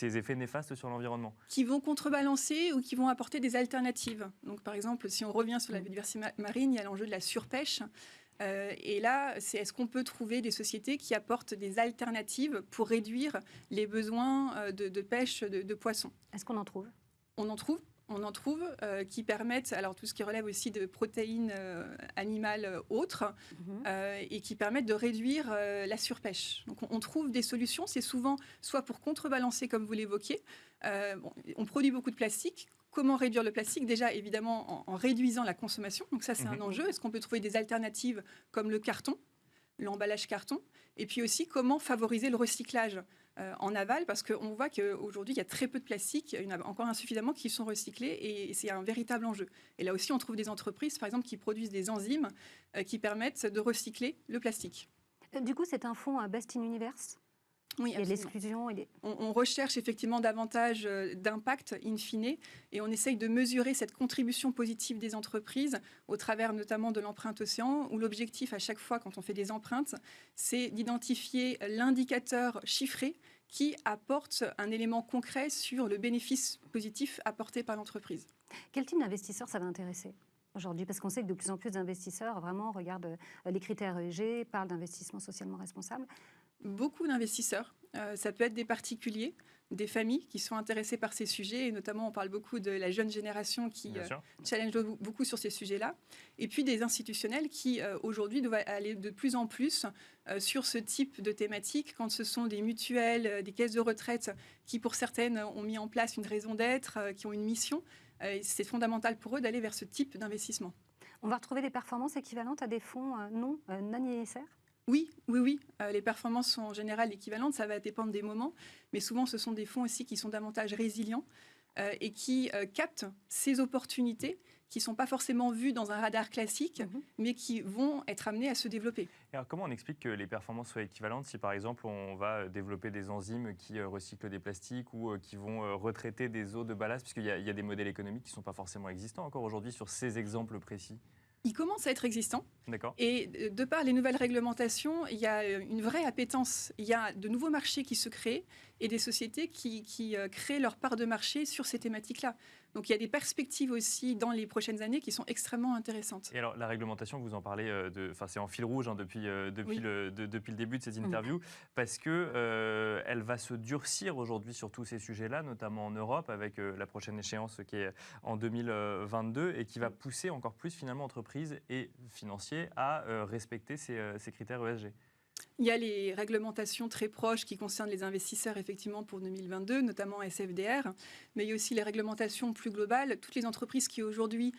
effets néfastes sur l'environnement. Qui vont contrebalancer ou qui vont apporter des alternatives. Donc par exemple, si on revient sur la biodiversité marine, il y a l'enjeu de la surpêche. Et là, est-ce qu'on peut trouver des sociétés qui apportent des alternatives pour réduire les besoins de pêche de poissons? Est-ce qu'on en trouve? On en trouve qui permettent, alors tout ce qui relève aussi de protéines animales autres, et qui permettent de réduire la surpêche. Donc on trouve des solutions, c'est souvent soit pour contrebalancer, comme vous l'évoquiez. On produit beaucoup de plastique. Comment réduire le plastique? Déjà, évidemment, en réduisant la consommation. Donc ça, c'est un enjeu. Est-ce qu'on peut trouver des alternatives comme le carton, l'emballage carton? Et puis aussi, comment favoriser le recyclage en aval? Parce qu'on voit qu'aujourd'hui, il y a très peu de plastique. Il y en a encore insuffisamment qui sont recyclés et c'est un véritable enjeu. Et là aussi, on trouve des entreprises, par exemple, qui produisent des enzymes qui permettent de recycler le plastique. Du coup, c'est un fonds Best in Universe? Oui, il y a de l'exclusion. On recherche effectivement davantage d'impact in fine et on essaye de mesurer cette contribution positive des entreprises au travers notamment de l'empreinte océan, où l'objectif à chaque fois quand on fait des empreintes, c'est d'identifier l'indicateur chiffré qui apporte un élément concret sur le bénéfice positif apporté par l'entreprise. Quel type d'investisseurs ça va intéresser aujourd'hui? Parce qu'on sait que de plus en plus d'investisseurs vraiment regardent les critères ESG, parlent d'investissement socialement responsable. Beaucoup d'investisseurs. Ça peut être des particuliers, des familles qui sont intéressées par ces sujets, et notamment on parle beaucoup de la jeune génération qui challenge beaucoup sur ces sujets-là, et puis des institutionnels qui aujourd'hui doivent aller de plus en plus sur ce type de thématique, quand ce sont des mutuelles, des caisses de retraite qui pour certaines ont mis en place une raison d'être, qui ont une mission. C'est fondamental pour eux d'aller vers ce type d'investissement. On va retrouver des performances équivalentes à des fonds non ISR? Oui. Les performances sont en général équivalentes, ça va dépendre des moments, mais souvent ce sont des fonds aussi qui sont davantage résilients et qui captent ces opportunités qui ne sont pas forcément vues dans un radar classique, mais qui vont être amenées à se développer. Et alors comment on explique que les performances soient équivalentes si par exemple on va développer des enzymes qui recyclent des plastiques ou qui vont retraiter des eaux de ballast, puisqu'il y a des modèles économiques qui ne sont pas forcément existants encore aujourd'hui sur ces exemples précis? Il commence à être existant. D'accord. Et de par les nouvelles réglementations, il y a une vraie appétence. Il y a de nouveaux marchés qui se créent et des sociétés qui créent leur part de marché sur ces thématiques-là. Donc il y a des perspectives aussi dans les prochaines années qui sont extrêmement intéressantes. Et alors la réglementation, vous en parlez, c'est en fil rouge depuis le début de cette interview, parce que elle va se durcir aujourd'hui sur tous ces sujets-là, notamment en Europe, avec la prochaine échéance qui est en 2022 et qui va pousser encore plus finalement entreprises et financiers à respecter ces critères ESG. Il y a les réglementations très proches qui concernent les investisseurs, effectivement, pour 2022, notamment SFDR, mais il y a aussi les réglementations plus globales. Toutes les entreprises qui, aujourd'hui,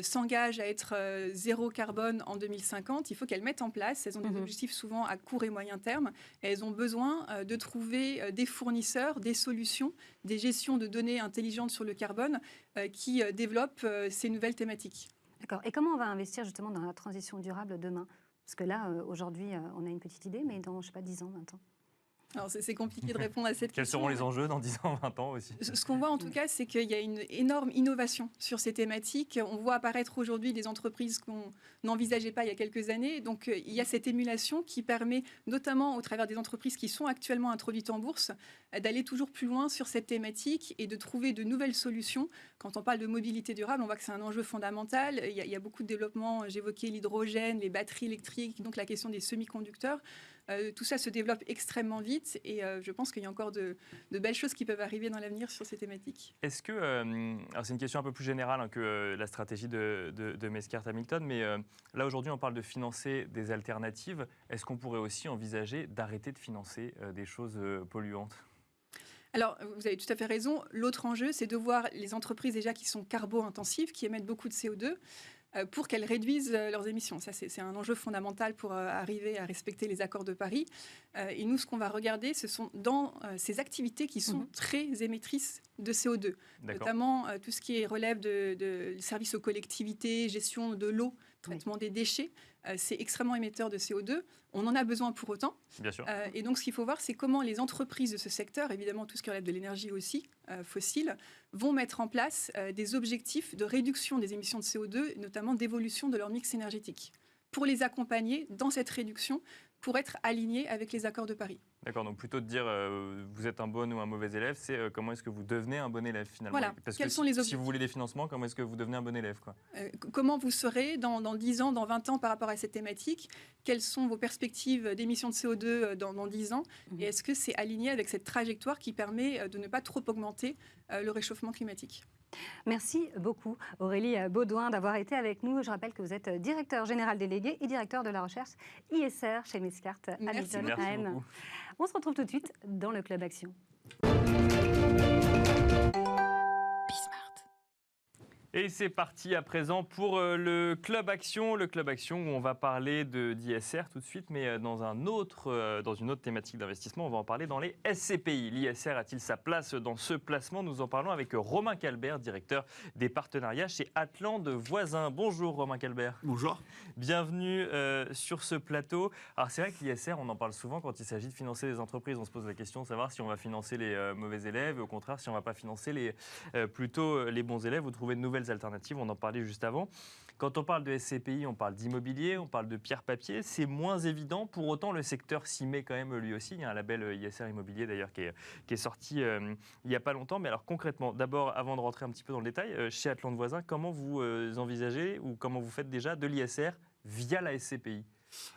s'engagent à être zéro carbone en 2050, il faut qu'elles mettent en place, elles ont des objectifs souvent à court et moyen terme, et elles ont besoin de trouver des fournisseurs, des solutions, des gestions de données intelligentes sur le carbone qui développent ces nouvelles thématiques. D'accord. Et comment on va investir justement dans la transition durable demain ? Parce que là, aujourd'hui, on a une petite idée, mais dans, je sais pas, 10 ans, 20 ans. Alors, c'est compliqué de répondre à cette question. Quels seront les enjeux dans 10 ans, 20 ans aussi? Ce qu'on voit en tout cas, c'est qu'il y a une énorme innovation sur ces thématiques. On voit apparaître aujourd'hui des entreprises qu'on n'envisageait pas il y a quelques années. Donc, il y a cette émulation qui permet, notamment au travers des entreprises qui sont actuellement introduites en bourse, d'aller toujours plus loin sur cette thématique et de trouver de nouvelles solutions. Quand on parle de mobilité durable, on voit que c'est un enjeu fondamental. Il y a beaucoup de développements. J'évoquais l'hydrogène, les batteries électriques, donc la question des semi-conducteurs. Tout ça se développe extrêmement vite et je pense qu'il y a encore de belles choses qui peuvent arriver dans l'avenir sur ces thématiques. Est-ce que, alors c'est une question un peu plus générale que la stratégie de Mesquart Hamilton, mais là aujourd'hui on parle de financer des alternatives. Est-ce qu'on pourrait aussi envisager d'arrêter de financer des choses polluantes ? Alors, vous avez tout à fait raison. L'autre enjeu, c'est de voir les entreprises déjà qui sont carbo-intensives, qui émettent beaucoup de CO2, pour qu'elles réduisent leurs émissions. Ça, c'est un enjeu fondamental pour arriver à respecter les accords de Paris. Et nous, ce qu'on va regarder, ce sont dans ces activités qui sont très émettrices de CO2, notamment tout ce qui relève de services aux collectivités, gestion de l'eau, traitement des déchets. C'est extrêmement émetteur de CO2. On en a besoin pour autant. Bien sûr. Et donc, ce qu'il faut voir, c'est comment les entreprises de ce secteur, évidemment tout ce qui relève de l'énergie aussi, fossile, vont mettre en place des objectifs de réduction des émissions de CO2, notamment d'évolution de leur mix énergétique, pour les accompagner dans cette réduction, pour être alignés avec les accords de Paris. D'accord, donc plutôt de dire vous êtes un bon ou un mauvais élève, c'est comment est-ce que vous devenez un bon élève finalement. Voilà. Parce Quels que sont les si objectifs vous voulez des financements, comment est-ce que vous devenez un bon élève quoi. Comment vous serez dans 10 ans, dans 20 ans par rapport à cette thématique? Quelles sont vos perspectives d'émissions de CO2 dans 10 ans? Et est-ce que c'est aligné avec cette trajectoire qui permet de ne pas trop augmenter le réchauffement climatique? Merci beaucoup Aurélie Baudouin d'avoir été avec nous. Je rappelle que vous êtes directeur général délégué et directeur de la recherche ISR chez Mesquart Hamilton. Merci beaucoup. On se retrouve tout de suite dans le Club Action. Et c'est parti à présent pour le Club Action. Le Club Action où on va parler d'ISR tout de suite, mais dans une autre thématique d'investissement, on va en parler dans les SCPI. L'ISR a-t-il sa place dans ce placement? Nous en parlons avec Romain Calbert, directeur des partenariats chez Atlante Voisin. Bonjour Romain Calbert. Bonjour. Bienvenue sur ce plateau. Alors c'est vrai que l'ISR, on en parle souvent quand il s'agit de financer des entreprises. On se pose la question de savoir si on va financer les mauvais élèves et au contraire si on ne va pas financer plutôt les bons élèves ou trouver de nouvelles alternatives, on en parlait juste avant. Quand on parle de SCPI, on parle d'immobilier, on parle de pierre-papier, c'est moins évident. Pour autant, le secteur s'y met quand même lui aussi. Il y a un label ISR Immobilier d'ailleurs qui est sorti il n'y a pas longtemps. Mais alors concrètement, d'abord, avant de rentrer un petit peu dans le détail, chez Atlante Voisin, comment vous envisagez ou comment vous faites déjà de l'ISR via la SCPI?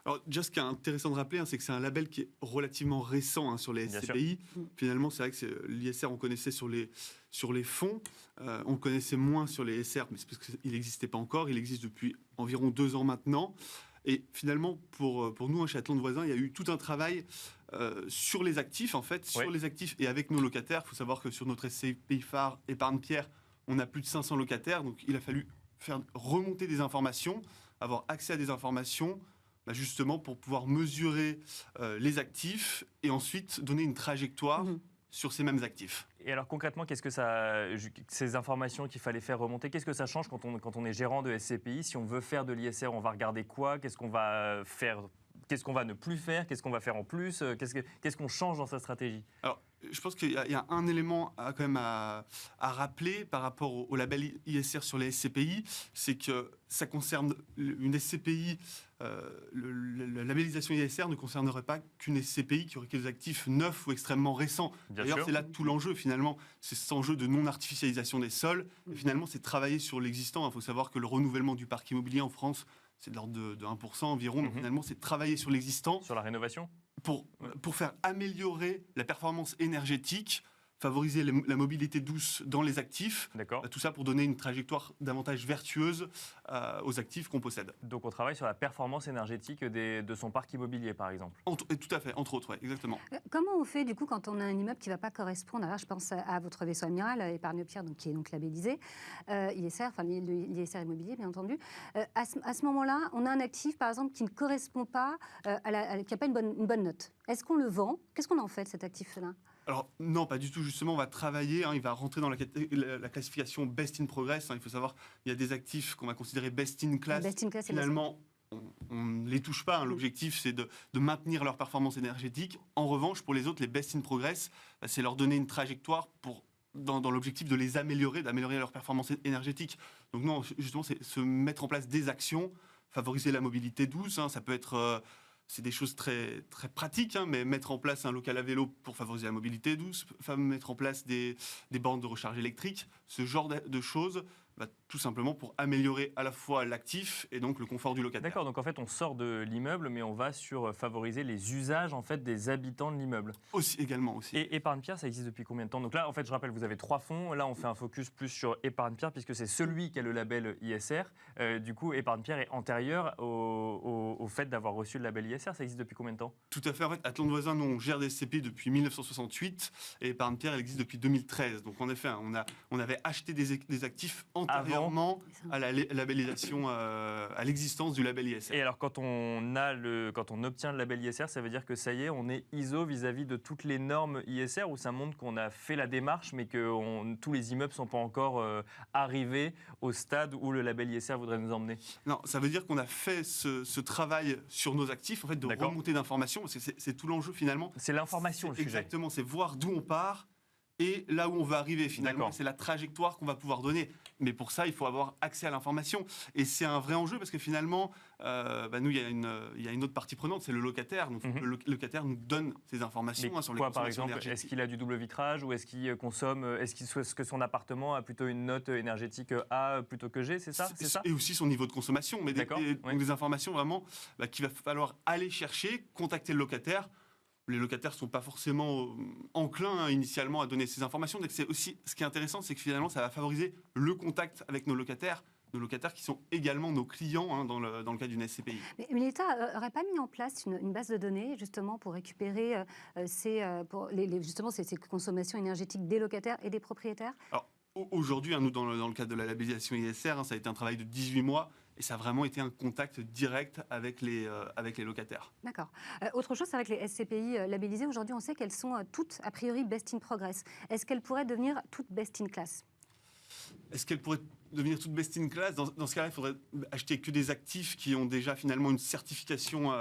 Alors, déjà, ce qui est intéressant de rappeler, c'est que c'est un label qui est relativement récent sur les SCPI. Finalement, c'est vrai que l'ISR, on connaissait sur les fonds, on le connaissait moins sur les SR, mais c'est parce qu'il n'existait pas encore. Il existe depuis environ 2 ans maintenant. Et finalement, pour nous, chez Atlante Voisin, il y a eu tout un travail sur les actifs, en fait, sur les actifs et avec nos locataires. Il faut savoir que sur notre SCPI phare Épargne-Pierre, on a plus de 500 locataires. Donc, il a fallu faire remonter des informations, avoir accès à des informations, justement pour pouvoir mesurer les actifs et ensuite donner une trajectoire sur ces mêmes actifs. Et alors concrètement, qu'est-ce que ces informations qu'il fallait faire remonter, qu'est-ce que ça change quand on est gérant de SCPI? Si on veut faire de l'ISR, on va regarder quoi? Qu'est-ce qu'on va faire? Qu'est-ce qu'on va ne plus faire? Qu'est-ce qu'on va faire en plus? Qu'est-ce qu'on change dans sa stratégie? Alors, je pense qu'il y a un élément quand même à rappeler par rapport au label ISR sur les SCPI, c'est que ça concerne une SCPI, la labellisation ISR ne concernerait pas qu'une SCPI qui aurait des actifs neufs ou extrêmement récents. D'ailleurs, c'est là tout l'enjeu finalement, c'est cet enjeu de non-artificialisation des sols. Et finalement, c'est de travailler sur l'existant. Il faut savoir que le renouvellement du parc immobilier en France, c'est de l'ordre de 1% environ. Donc finalement, c'est de travailler sur l'existant. Sur la rénovation pour faire améliorer la performance énergétique, favoriser la mobilité douce dans les actifs. Tout ça pour donner une trajectoire davantage vertueuse aux actifs qu'on possède. Donc on travaille sur la performance énergétique de son parc immobilier, par exemple. Tout à fait, entre autres, exactement. Comment on fait du coup quand on a un immeuble qui ne va pas correspondre? Alors je pense à votre vaisseau amiral, Épargne-Pierre, qui est donc labellisé, ISR, enfin l'ISR immobilier, bien entendu. À ce moment-là, on a un actif, par exemple, qui ne correspond pas, qui n'a pas une bonne note. Est-ce qu'on le vend? Qu'est-ce qu'on en fait de cet actif-là? Alors non, pas du tout. Justement, on va travailler. Il va rentrer dans la classification best in progress. Il faut savoir, il y a des actifs qu'on va considérer best in class. Finalement, on ne les touche pas. L'objectif, c'est de maintenir leur performance énergétique. En revanche, pour les autres, les best in progress, c'est leur donner une trajectoire dans l'objectif de les améliorer, d'améliorer leur performance énergétique. Donc non, justement, c'est se mettre en place des actions, favoriser la mobilité douce. Ça peut être... c'est des choses très, très pratiques, mais mettre en place un local à vélo pour favoriser la mobilité douce, mettre en place des bornes de recharge électrique, ce genre de choses tout simplement pour améliorer à la fois l'actif et donc le confort du locataire. D'accord, donc en fait on sort de l'immeuble, mais on va sur favoriser les usages en fait des habitants de l'immeuble. Aussi, également aussi. Et Épargne-Pierre, ça existe depuis combien de temps? Donc là, en fait, je rappelle, vous avez 3 fonds. Là, on fait un focus plus sur Épargne-Pierre, puisque c'est celui qui a le label ISR. Du coup, Épargne-Pierre est antérieur au fait d'avoir reçu le label ISR. Ça existe depuis combien de temps? Tout à fait. En fait, Athlon Voisin, nous, on gère des SCPI depuis 1968 et Épargne-Pierre, elle existe depuis 2013. Donc, en effet, on avait acheté des actifs antérieurement à la labellisation, à l'existence du label ISR. Et alors, quand on obtient le label ISR, ça veut dire que ça y est, on est ISO vis-à-vis de toutes les normes ISR, ou ça montre qu'on a fait la démarche, mais que tous les immeubles ne sont pas encore arrivés au stade où le label ISR voudrait nous emmener? Non, ça veut dire qu'on a fait ce travail sur nos actifs, en fait, de remonter d'informations, parce que c'est tout l'enjeu finalement. C'est l'information, le sujet. Exactement, c'est voir d'où on part et là où on va arriver finalement. C'est la trajectoire qu'on va pouvoir donner. Mais pour ça, il faut avoir accès à l'information. Et c'est un vrai enjeu parce que finalement, nous, il y a une autre partie prenante, c'est le locataire. Donc, le locataire nous donne ces informations sur les consommations par exemple, énergétiques. est-ce qu'il a du double vitrage ou est-ce qu'il consomme, est-ce que son appartement a plutôt une note énergétique A plutôt que G, c'est ça? Et aussi son niveau de consommation. Mais donc des informations vraiment qu'il va falloir aller chercher, contacter le locataire. Les locataires ne sont pas forcément enclins initialement à donner ces informations. Donc c'est aussi, ce qui est intéressant, c'est que finalement, ça va favoriser le contact avec nos locataires qui sont également nos clients dans le cas d'une SCPI. Mais l'État n'aurait pas mis en place une base de données justement pour récupérer ces consommations énergétiques des locataires et des propriétaires? Alors, aujourd'hui, nous, dans le cadre de la labellisation ISR, ça a été un travail de 18 mois. Et ça a vraiment été un contact direct avec les locataires. D'accord. Autre chose, c'est vrai que les SCPI labellisées, aujourd'hui, on sait qu'elles sont toutes, a priori, best in progress. Est-ce qu'elles pourraient devenir toutes best in class? Est-ce qu'elles pourraient devenir toutes best in class? Dans ce cas-là, il faudrait acheter que des actifs qui ont déjà finalement une certification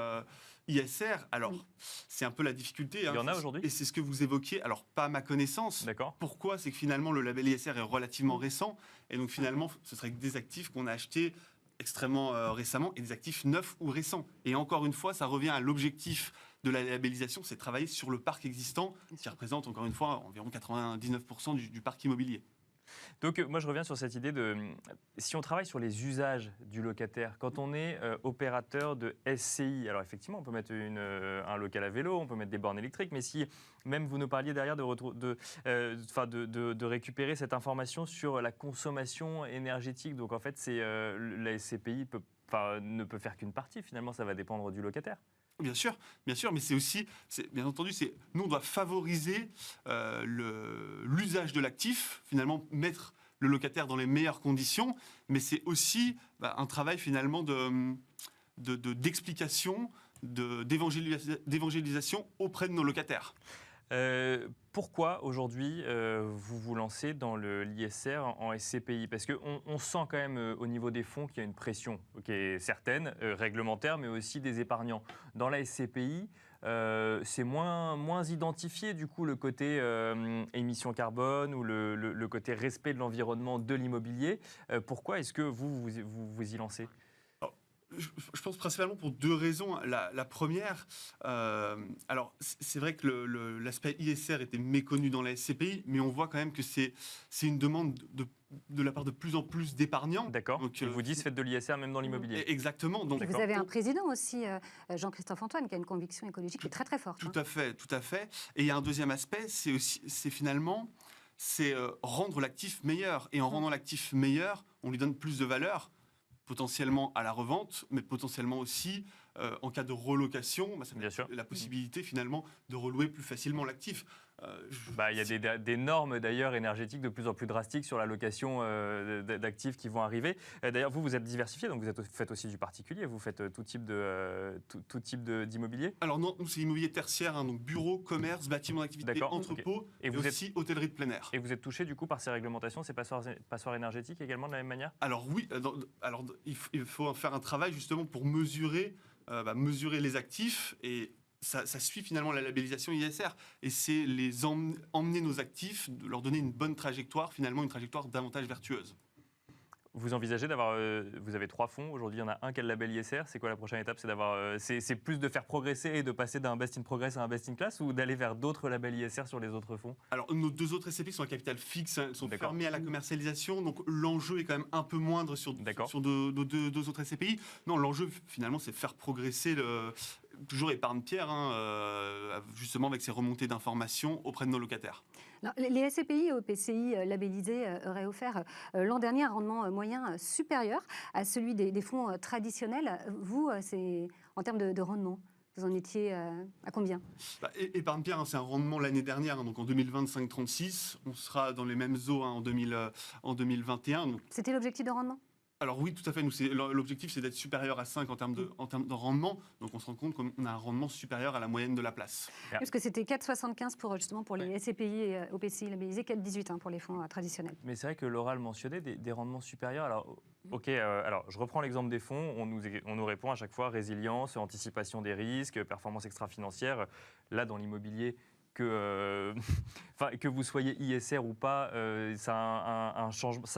ISR. Alors, c'est un peu la difficulté. Il y en a aujourd'hui? Et c'est ce que vous évoquiez. Alors, pas à ma connaissance. D'accord. Pourquoi? C'est que finalement, le label ISR est relativement récent. Et donc, finalement, ce serait des actifs qu'on a achetés extrêmement récemment et des actifs neufs ou récents. Et encore une fois, ça revient à l'objectif de la labellisation, c'est travailler sur le parc existant qui représente encore une fois environ 99% du parc immobilier. Donc moi je reviens sur cette idée de si on travaille sur les usages du locataire, quand on est opérateur de SCI, alors effectivement on peut mettre un local à vélo, on peut mettre des bornes électriques, mais si même vous nous parliez derrière de récupérer cette information sur la consommation énergétique, donc en fait la SCPI ne peut faire qu'une partie, finalement ça va dépendre du locataire. Bien sûr, mais c'est aussi, bien entendu, nous on doit favoriser l'usage de l'actif, finalement mettre le locataire dans les meilleures conditions, mais c'est aussi un travail finalement d'explication, d'évangélisation auprès de nos locataires. Pourquoi aujourd'hui vous vous lancez dans l'ISR en SCPI? Parce qu'on sent quand même au niveau des fonds qu'il y a une pression qui est certaine, réglementaire, mais aussi des épargnants. Dans la SCPI, c'est moins identifié du coup le côté émission carbone ou le côté respect de l'environnement de l'immobilier. Pourquoi est-ce que vous y lancez? Je pense principalement pour deux raisons. La première, alors c'est vrai que l'aspect ISR était méconnu dans la SCPI, mais on voit quand même que c'est une demande de la part de plus en plus d'épargnants. D'accord. Donc ils vous disent faites de l'ISR même dans l'immobilier. Exactement. Donc, vous avez un président aussi, Jean-Christophe Antoine, qui a une conviction écologique qui est très très forte. Tout à fait. Et il y a un deuxième aspect, c'est finalement rendre l'actif meilleur. Et en rendant l'actif meilleur, on lui donne plus de valeur, potentiellement à la revente, mais potentiellement aussi en cas de relocation, ça donne la possibilité finalement de relouer plus facilement l'actif. Il y a des normes d'ailleurs énergétiques de plus en plus drastiques sur la location d'actifs qui vont arriver. D'ailleurs, vous êtes diversifié, donc vous faites aussi du particulier, vous faites tout type d'immobilier? Alors non, nous c'est immobilier tertiaire, donc bureaux, commerce, bâtiments d'activité, entrepôts, et vous aussi hôtellerie de plein air. Et vous êtes touché du coup par ces réglementations, ces passoires énergétiques également de la même manière? Alors oui, il faut faire un travail justement pour mesurer les actifs et ça suit finalement la labellisation ISR et c'est emmener nos actifs, de leur donner une bonne trajectoire, finalement une trajectoire davantage vertueuse. Vous envisagez d'avoir, vous avez 3 fonds, aujourd'hui il y en a un qui a le label ISR, c'est quoi la prochaine étape? C'est d'avoir, c'est plus de faire progresser et de passer d'un best in progress à un best in class, ou d'aller vers d'autres labels ISR sur les autres fonds? Alors, nos 2 autres SCPI sont à capital fixe, elles sont fermées à la commercialisation, donc l'enjeu est quand même un peu moindre sur nos 2 autres SCPI. Non, l'enjeu finalement c'est faire progresser toujours épargne-pierre, justement avec ces remontées d'informations auprès de nos locataires. Alors, les SCPI et OPCI labellisés auraient offert l'an dernier un rendement moyen supérieur à celui des fonds traditionnels. Vous, en termes de rendement, vous en étiez à combien? Épargne-pierre, c'est un rendement l'année dernière, donc en 2025-36. On sera dans les mêmes eaux en 2021. Donc... C'était l'objectif de rendement? Alors oui, tout à fait. L'objectif, c'est d'être supérieur à 5 en termes de rendement. Donc on se rend compte qu'on a un rendement supérieur à la moyenne de la place. Parce que c'était 4,75 pour les SCPI et OPCI labellisés, 4,18 pour les fonds traditionnels. Mais c'est vrai que Laura le mentionnait, des rendements supérieurs. Alors, alors je reprends l'exemple des fonds. On nous répond à chaque fois résilience, anticipation des risques, performance extra-financière. Là, dans l'immobilier, que vous soyez ISR ou pas, ça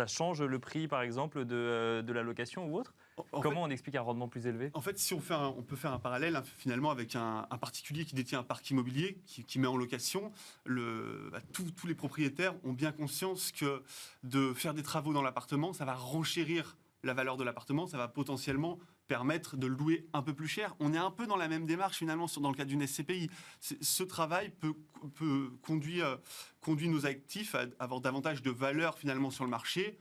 change le prix, par exemple, de la location ou autre? Comment on explique un rendement plus élevé? En fait, si on peut faire un parallèle finalement avec un particulier qui détient un parc immobilier, qui met en location, tous les propriétaires ont bien conscience que de faire des travaux dans l'appartement, ça va renchérir la valeur de l'appartement, ça va potentiellement permettre de le louer un peu plus cher. On est un peu dans la même démarche finalement dans le cadre d'une SCPI. Ce travail peut conduire nos actifs à avoir davantage de valeur finalement sur le marché,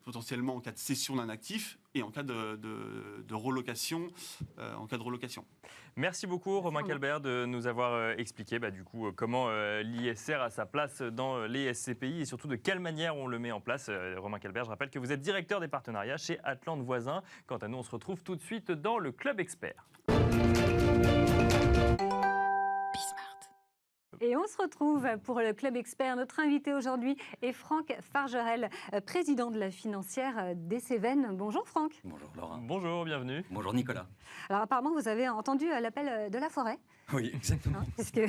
potentiellement en cas de cession d'un actif et en cas de relocation. Merci beaucoup Romain Calbert de nous avoir expliqué du coup comment l'ISR a sa place dans les SCPI et surtout de quelle manière on le met en place. Romain Calbert, je rappelle que vous êtes directeur des partenariats chez Atlante Voisin. Quant à nous, on se retrouve tout de suite dans le Club Expert. Et on se retrouve pour le Club Expert. Notre invité aujourd'hui est Franck Fargerel, président de la financière des Cévennes. Bonjour Franck. Bonjour Laura. Bonjour, bienvenue. Bonjour Nicolas. Alors apparemment, vous avez entendu l'appel de la forêt. Oui, exactement. Puisque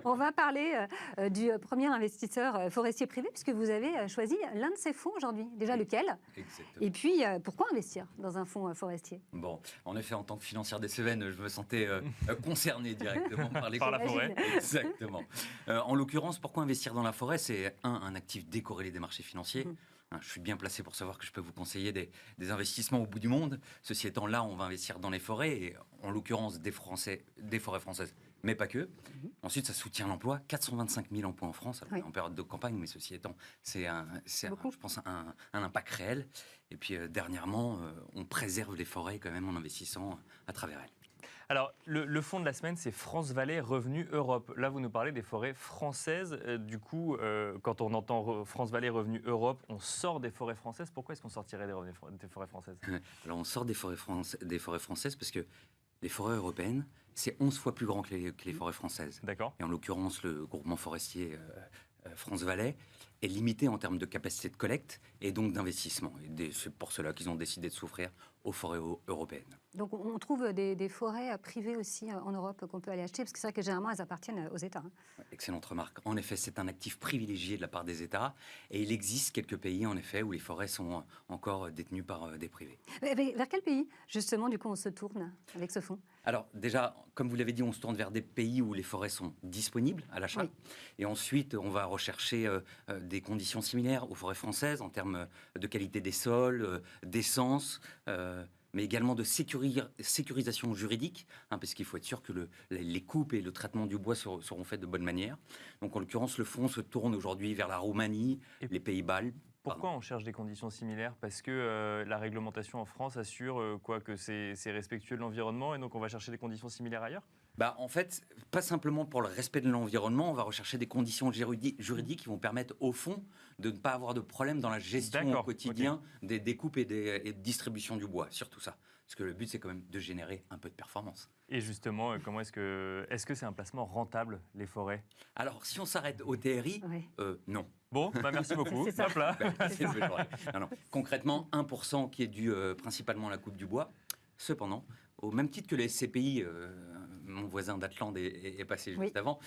on va parler du premier investisseur forestier privé, puisque vous avez choisi l'un de ces fonds aujourd'hui. Déjà lequel? Exactement. Et puis, pourquoi investir dans un fonds forestier? Bon, en effet, en tant que financière des Cévennes, je me sentais concerné directement par la forêt. Exactement. En l'occurrence, pourquoi investir dans la forêt? C'est un actif décorrélé des marchés financiers. Je suis bien placé pour savoir que je peux vous conseiller des investissements au bout du monde. Ceci étant, là, on va investir dans les forêts, et en l'occurrence des forêts françaises, mais pas que. Ensuite, ça soutient l'emploi. 425 000 emplois en France, alors en période de campagne, mais ceci étant, c'est je pense, un impact réel. Et puis, dernièrement, on préserve les forêts quand même en investissant à travers elles. Alors, le fonds de la semaine, c'est France Vallée Revenu Europe. Là, vous nous parlez des forêts françaises. Du coup, quand on entend France Vallée Revenu Europe, on sort des forêts françaises. Pourquoi est-ce qu'on sortirait des forêts françaises? Alors, on sort des forêts françaises parce que les forêts européennes, c'est 11 fois plus grand que les forêts françaises. D'accord. Et en l'occurrence, le groupement forestier France Vallée est limité en termes de capacité de collecte et donc d'investissement. Et c'est pour cela qu'ils ont décidé de s'offrir aux forêts européennes. Donc on trouve des forêts privées aussi en Europe qu'on peut aller acheter, parce que c'est vrai que généralement elles appartiennent aux États. Excellente remarque. En effet, c'est un actif privilégié de la part des États, et il existe quelques pays en effet où les forêts sont encore détenues par des privés. Vers quel pays justement du coup on se tourne avec ce fonds? Alors déjà, comme vous l'avez dit, on se tourne vers des pays où les forêts sont disponibles à l'achat. Oui. Et ensuite, on va rechercher des conditions similaires aux forêts françaises en termes de qualité des sols, d'essence, mais également de sécurisation juridique, parce qu'il faut être sûr que les coupes et le traitement du bois seront faits de bonne manière. Donc en l'occurrence, le fonds se tourne aujourd'hui vers la Roumanie, les Pays-Bas. Pourquoi on cherche des conditions similaires? Parce que la réglementation en France assure que c'est respectueux de l'environnement, et donc on va chercher des conditions similaires ailleurs? En fait, pas simplement pour le respect de l'environnement, on va rechercher des conditions juridiques qui vont permettre au fond de ne pas avoir de problème dans la gestion au quotidien des découpes et de distribution du bois, surtout ça. Parce que le but, c'est quand même de générer un peu de performance. Et justement, est-ce que c'est un placement rentable, les forêts? Alors, si on s'arrête au TRI, non. Bon, merci beaucoup. C'est ça. Hop là. Non. Concrètement, 1% qui est dû principalement à la coupe du bois. Cependant, au même titre que les SCPI, mon voisin d'Atlante est passé juste avant,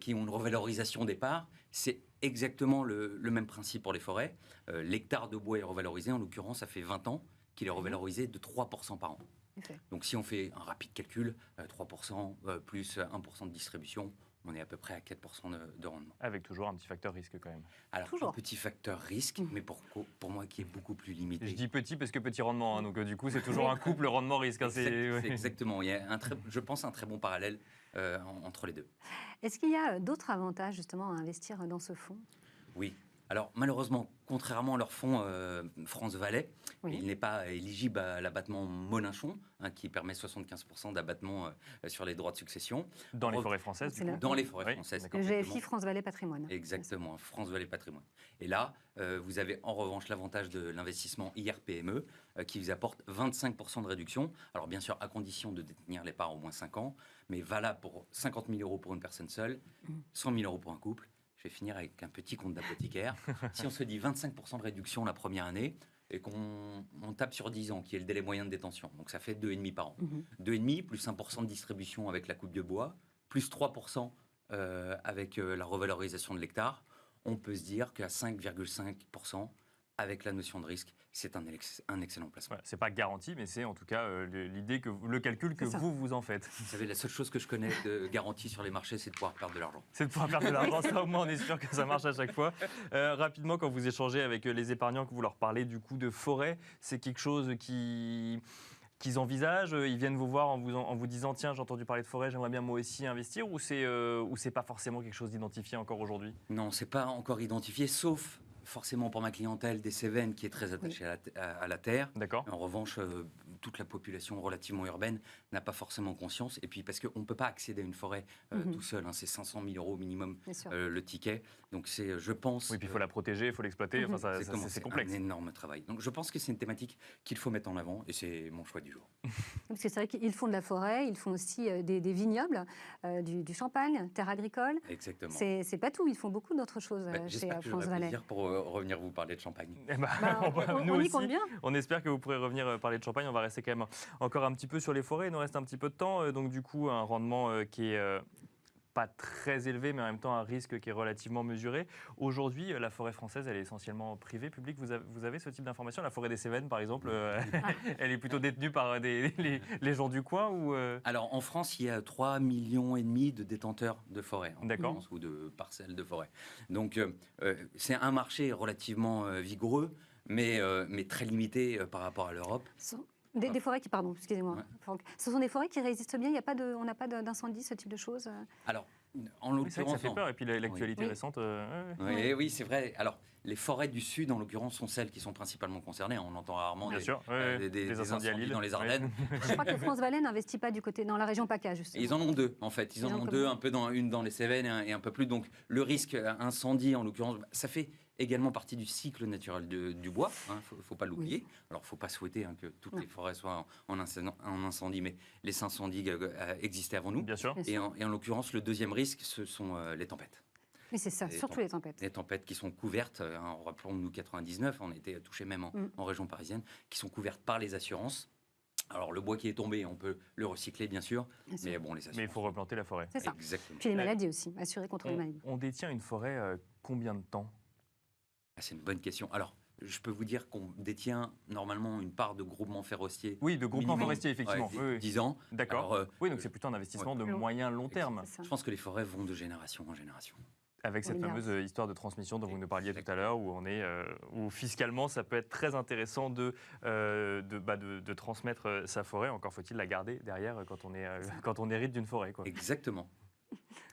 qui ont une revalorisation des parts, c'est exactement le même principe pour les forêts. L'hectare de bois est revalorisé. En l'occurrence, ça fait 20 ans qu'il est revalorisé de 3% par an. Okay. Donc si on fait un rapide calcul, 3% plus 1% de distribution, on est à peu près à 4% de rendement. Avec toujours un petit facteur risque quand même. Alors, toujours. un petit facteur risque, mais pour moi qui est beaucoup plus limité. Je dis petit parce que petit rendement, hein, donc du coup c'est toujours un couple rendement-risque. Hein, c'est exactement, il y a je pense un très bon parallèle entre les deux. Est-ce qu'il y a d'autres avantages justement à investir dans ce fonds? Oui. Alors malheureusement, contrairement à leur fonds France Valais, il n'est pas éligible à l'abattement Moninchon, qui permet 75% d'abattement sur les droits de succession. Dans les forêts françaises, du coup. Dans les forêts françaises. Le GFI France Valais Patrimoine. Exactement, France Valais Patrimoine. Et là, vous avez en revanche l'avantage de l'investissement IRPME qui vous apporte 25% de réduction. Alors bien sûr, à condition de détenir les parts au moins 5 ans, mais valable pour 50 000 € pour une personne seule, 100 000 € pour un couple. Je vais finir avec un petit compte d'apothicaire. Si on se dit 25% de réduction la première année et qu'on tape sur 10 ans, qui est le délai moyen de détention, donc ça fait 2,5 par an. 2,5 plus 1% de distribution avec la coupe de bois, plus 3% avec la revalorisation de l'hectare, on peut se dire qu'à 5,5% avec la notion de risque, c'est un excellent placement. Ouais, c'est pas garanti, mais c'est en tout cas l'idée le calcul que vous en faites. Vous savez, la seule chose que je connais de garantie sur les marchés, c'est de pouvoir perdre de l'argent. C'est de pouvoir perdre de l'argent, ça au moins on est sûr que ça marche à chaque fois. Rapidement, quand vous échangez avec les épargnants, que vous leur parlez du coup de forêt, c'est quelque chose qu'ils envisagent, ils viennent vous voir en vous disant tiens, j'ai entendu parler de forêt, j'aimerais bien moi aussi investir, ou c'est pas forcément quelque chose d'identifié encore aujourd'hui? Non, c'est pas encore identifié, sauf forcément pour ma clientèle des Cévennes qui est très attachée à la terre. D'accord. En revanche, toute la population relativement urbaine n'a pas forcément conscience. Et puis parce qu'on ne peut pas accéder à une forêt tout seul, c'est 500 000 € minimum le ticket. Donc c'est, je pense... Oui, puis il faut la protéger, il faut l'exploiter, enfin, c'est complexe. C'est un énorme travail. Donc je pense que c'est une thématique qu'il faut mettre en avant et c'est mon choix du jour. Parce que c'est vrai qu'ils font de la forêt, ils font aussi des vignobles, du champagne, terre agricole. Exactement. C'est pas tout, ils font beaucoup d'autres choses chez France Valais. J'espère pour revenir vous parler de champagne. On y compte bien. On espère que vous pourrez revenir parler de champagne. On va rester quand même encore un petit peu sur les forêts. Il nous reste un petit peu de temps. Donc du coup, un rendement qui est pas très élevé, mais en même temps un risque qui est relativement mesuré. Aujourd'hui, la forêt française, elle est essentiellement privée, publique. Vous avez ce type d'information? La forêt des Cévennes, par exemple, elle est plutôt détenue par les gens du coin ou Alors, en France, il y a 3,5 millions de détenteurs de forêt, d'accord, ou de parcelles de forêt. Donc, c'est un marché relativement vigoureux, mais très limité par rapport à l'Europe. Des forêts qui, pardon, excusez-moi, Franck. Ce sont des forêts qui résistent bien, on n'a pas d'incendie, ce type de choses? Alors, en l'occurrence... ça fait peur, et puis l'actualité récente... Oui, c'est vrai. Alors, les forêts du Sud, en l'occurrence, sont celles qui sont principalement concernées. On entend rarement des incendies dans les Ardennes. Je crois que France Valais n'investit pas dans la région PACA, justement. Ils en ont deux, en fait. Ils en ont deux, un peu une dans les Cévennes et un peu plus. Donc, le risque incendie, en l'occurrence, ça fait également partie du cycle naturel du bois, faut pas l'oublier. Alors, faut pas souhaiter que toutes les forêts soient en incendie, mais les incendies existaient avant nous. Bien sûr. Et en l'occurrence, le deuxième risque, ce sont les tempêtes. Oui, c'est ça, surtout les tempêtes. Les tempêtes qui sont couvertes, rappelons-nous 99, on était touchés même en région parisienne, qui sont couvertes par les assurances. Alors, le bois qui est tombé, on peut le recycler, bien sûr, mais bon, les assurances... Mais il faut replanter la forêt. C'est ça. Exactement. Puis les maladies aussi, assurer contre les maladies. On détient une forêt combien de temps? C'est une bonne question. Alors, je peux vous dire qu'on détient normalement une part de groupement forestier. Oui, de groupement forestier, effectivement. 10 ans. D'accord. Oui, donc c'est plutôt un investissement de moyen-long terme. Je pense que les forêts vont de génération en génération. Avec cette fameuse histoire de transmission dont vous nous parliez tout à l'heure, où fiscalement, ça peut être très intéressant de transmettre sa forêt. Encore faut-il la garder derrière quand on hérite d'une forêt, quoi. Exactement.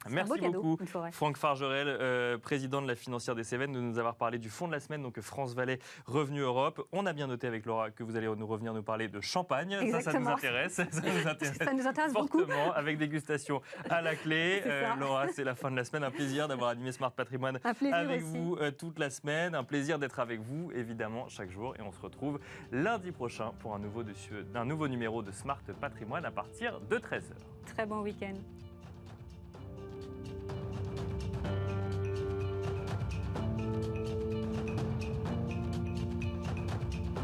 Merci beaucoup, Franck Fargerel, président de la Financière des Cévennes, de nous avoir parlé du fonds de la semaine, donc France Valais Revenu Europe. On a bien noté avec Laura que vous allez revenir nous parler de champagne. Exactement. Ça nous intéresse. Ça nous intéresse fortement, beaucoup. Avec dégustation à la clé. Laura, c'est la fin de la semaine. Un plaisir d'avoir animé Smart Patrimoine avec vous toute la semaine. Un plaisir d'être avec vous, évidemment, chaque jour. Et on se retrouve lundi prochain pour un nouveau numéro de Smart Patrimoine à partir de 13h. Très bon week-end.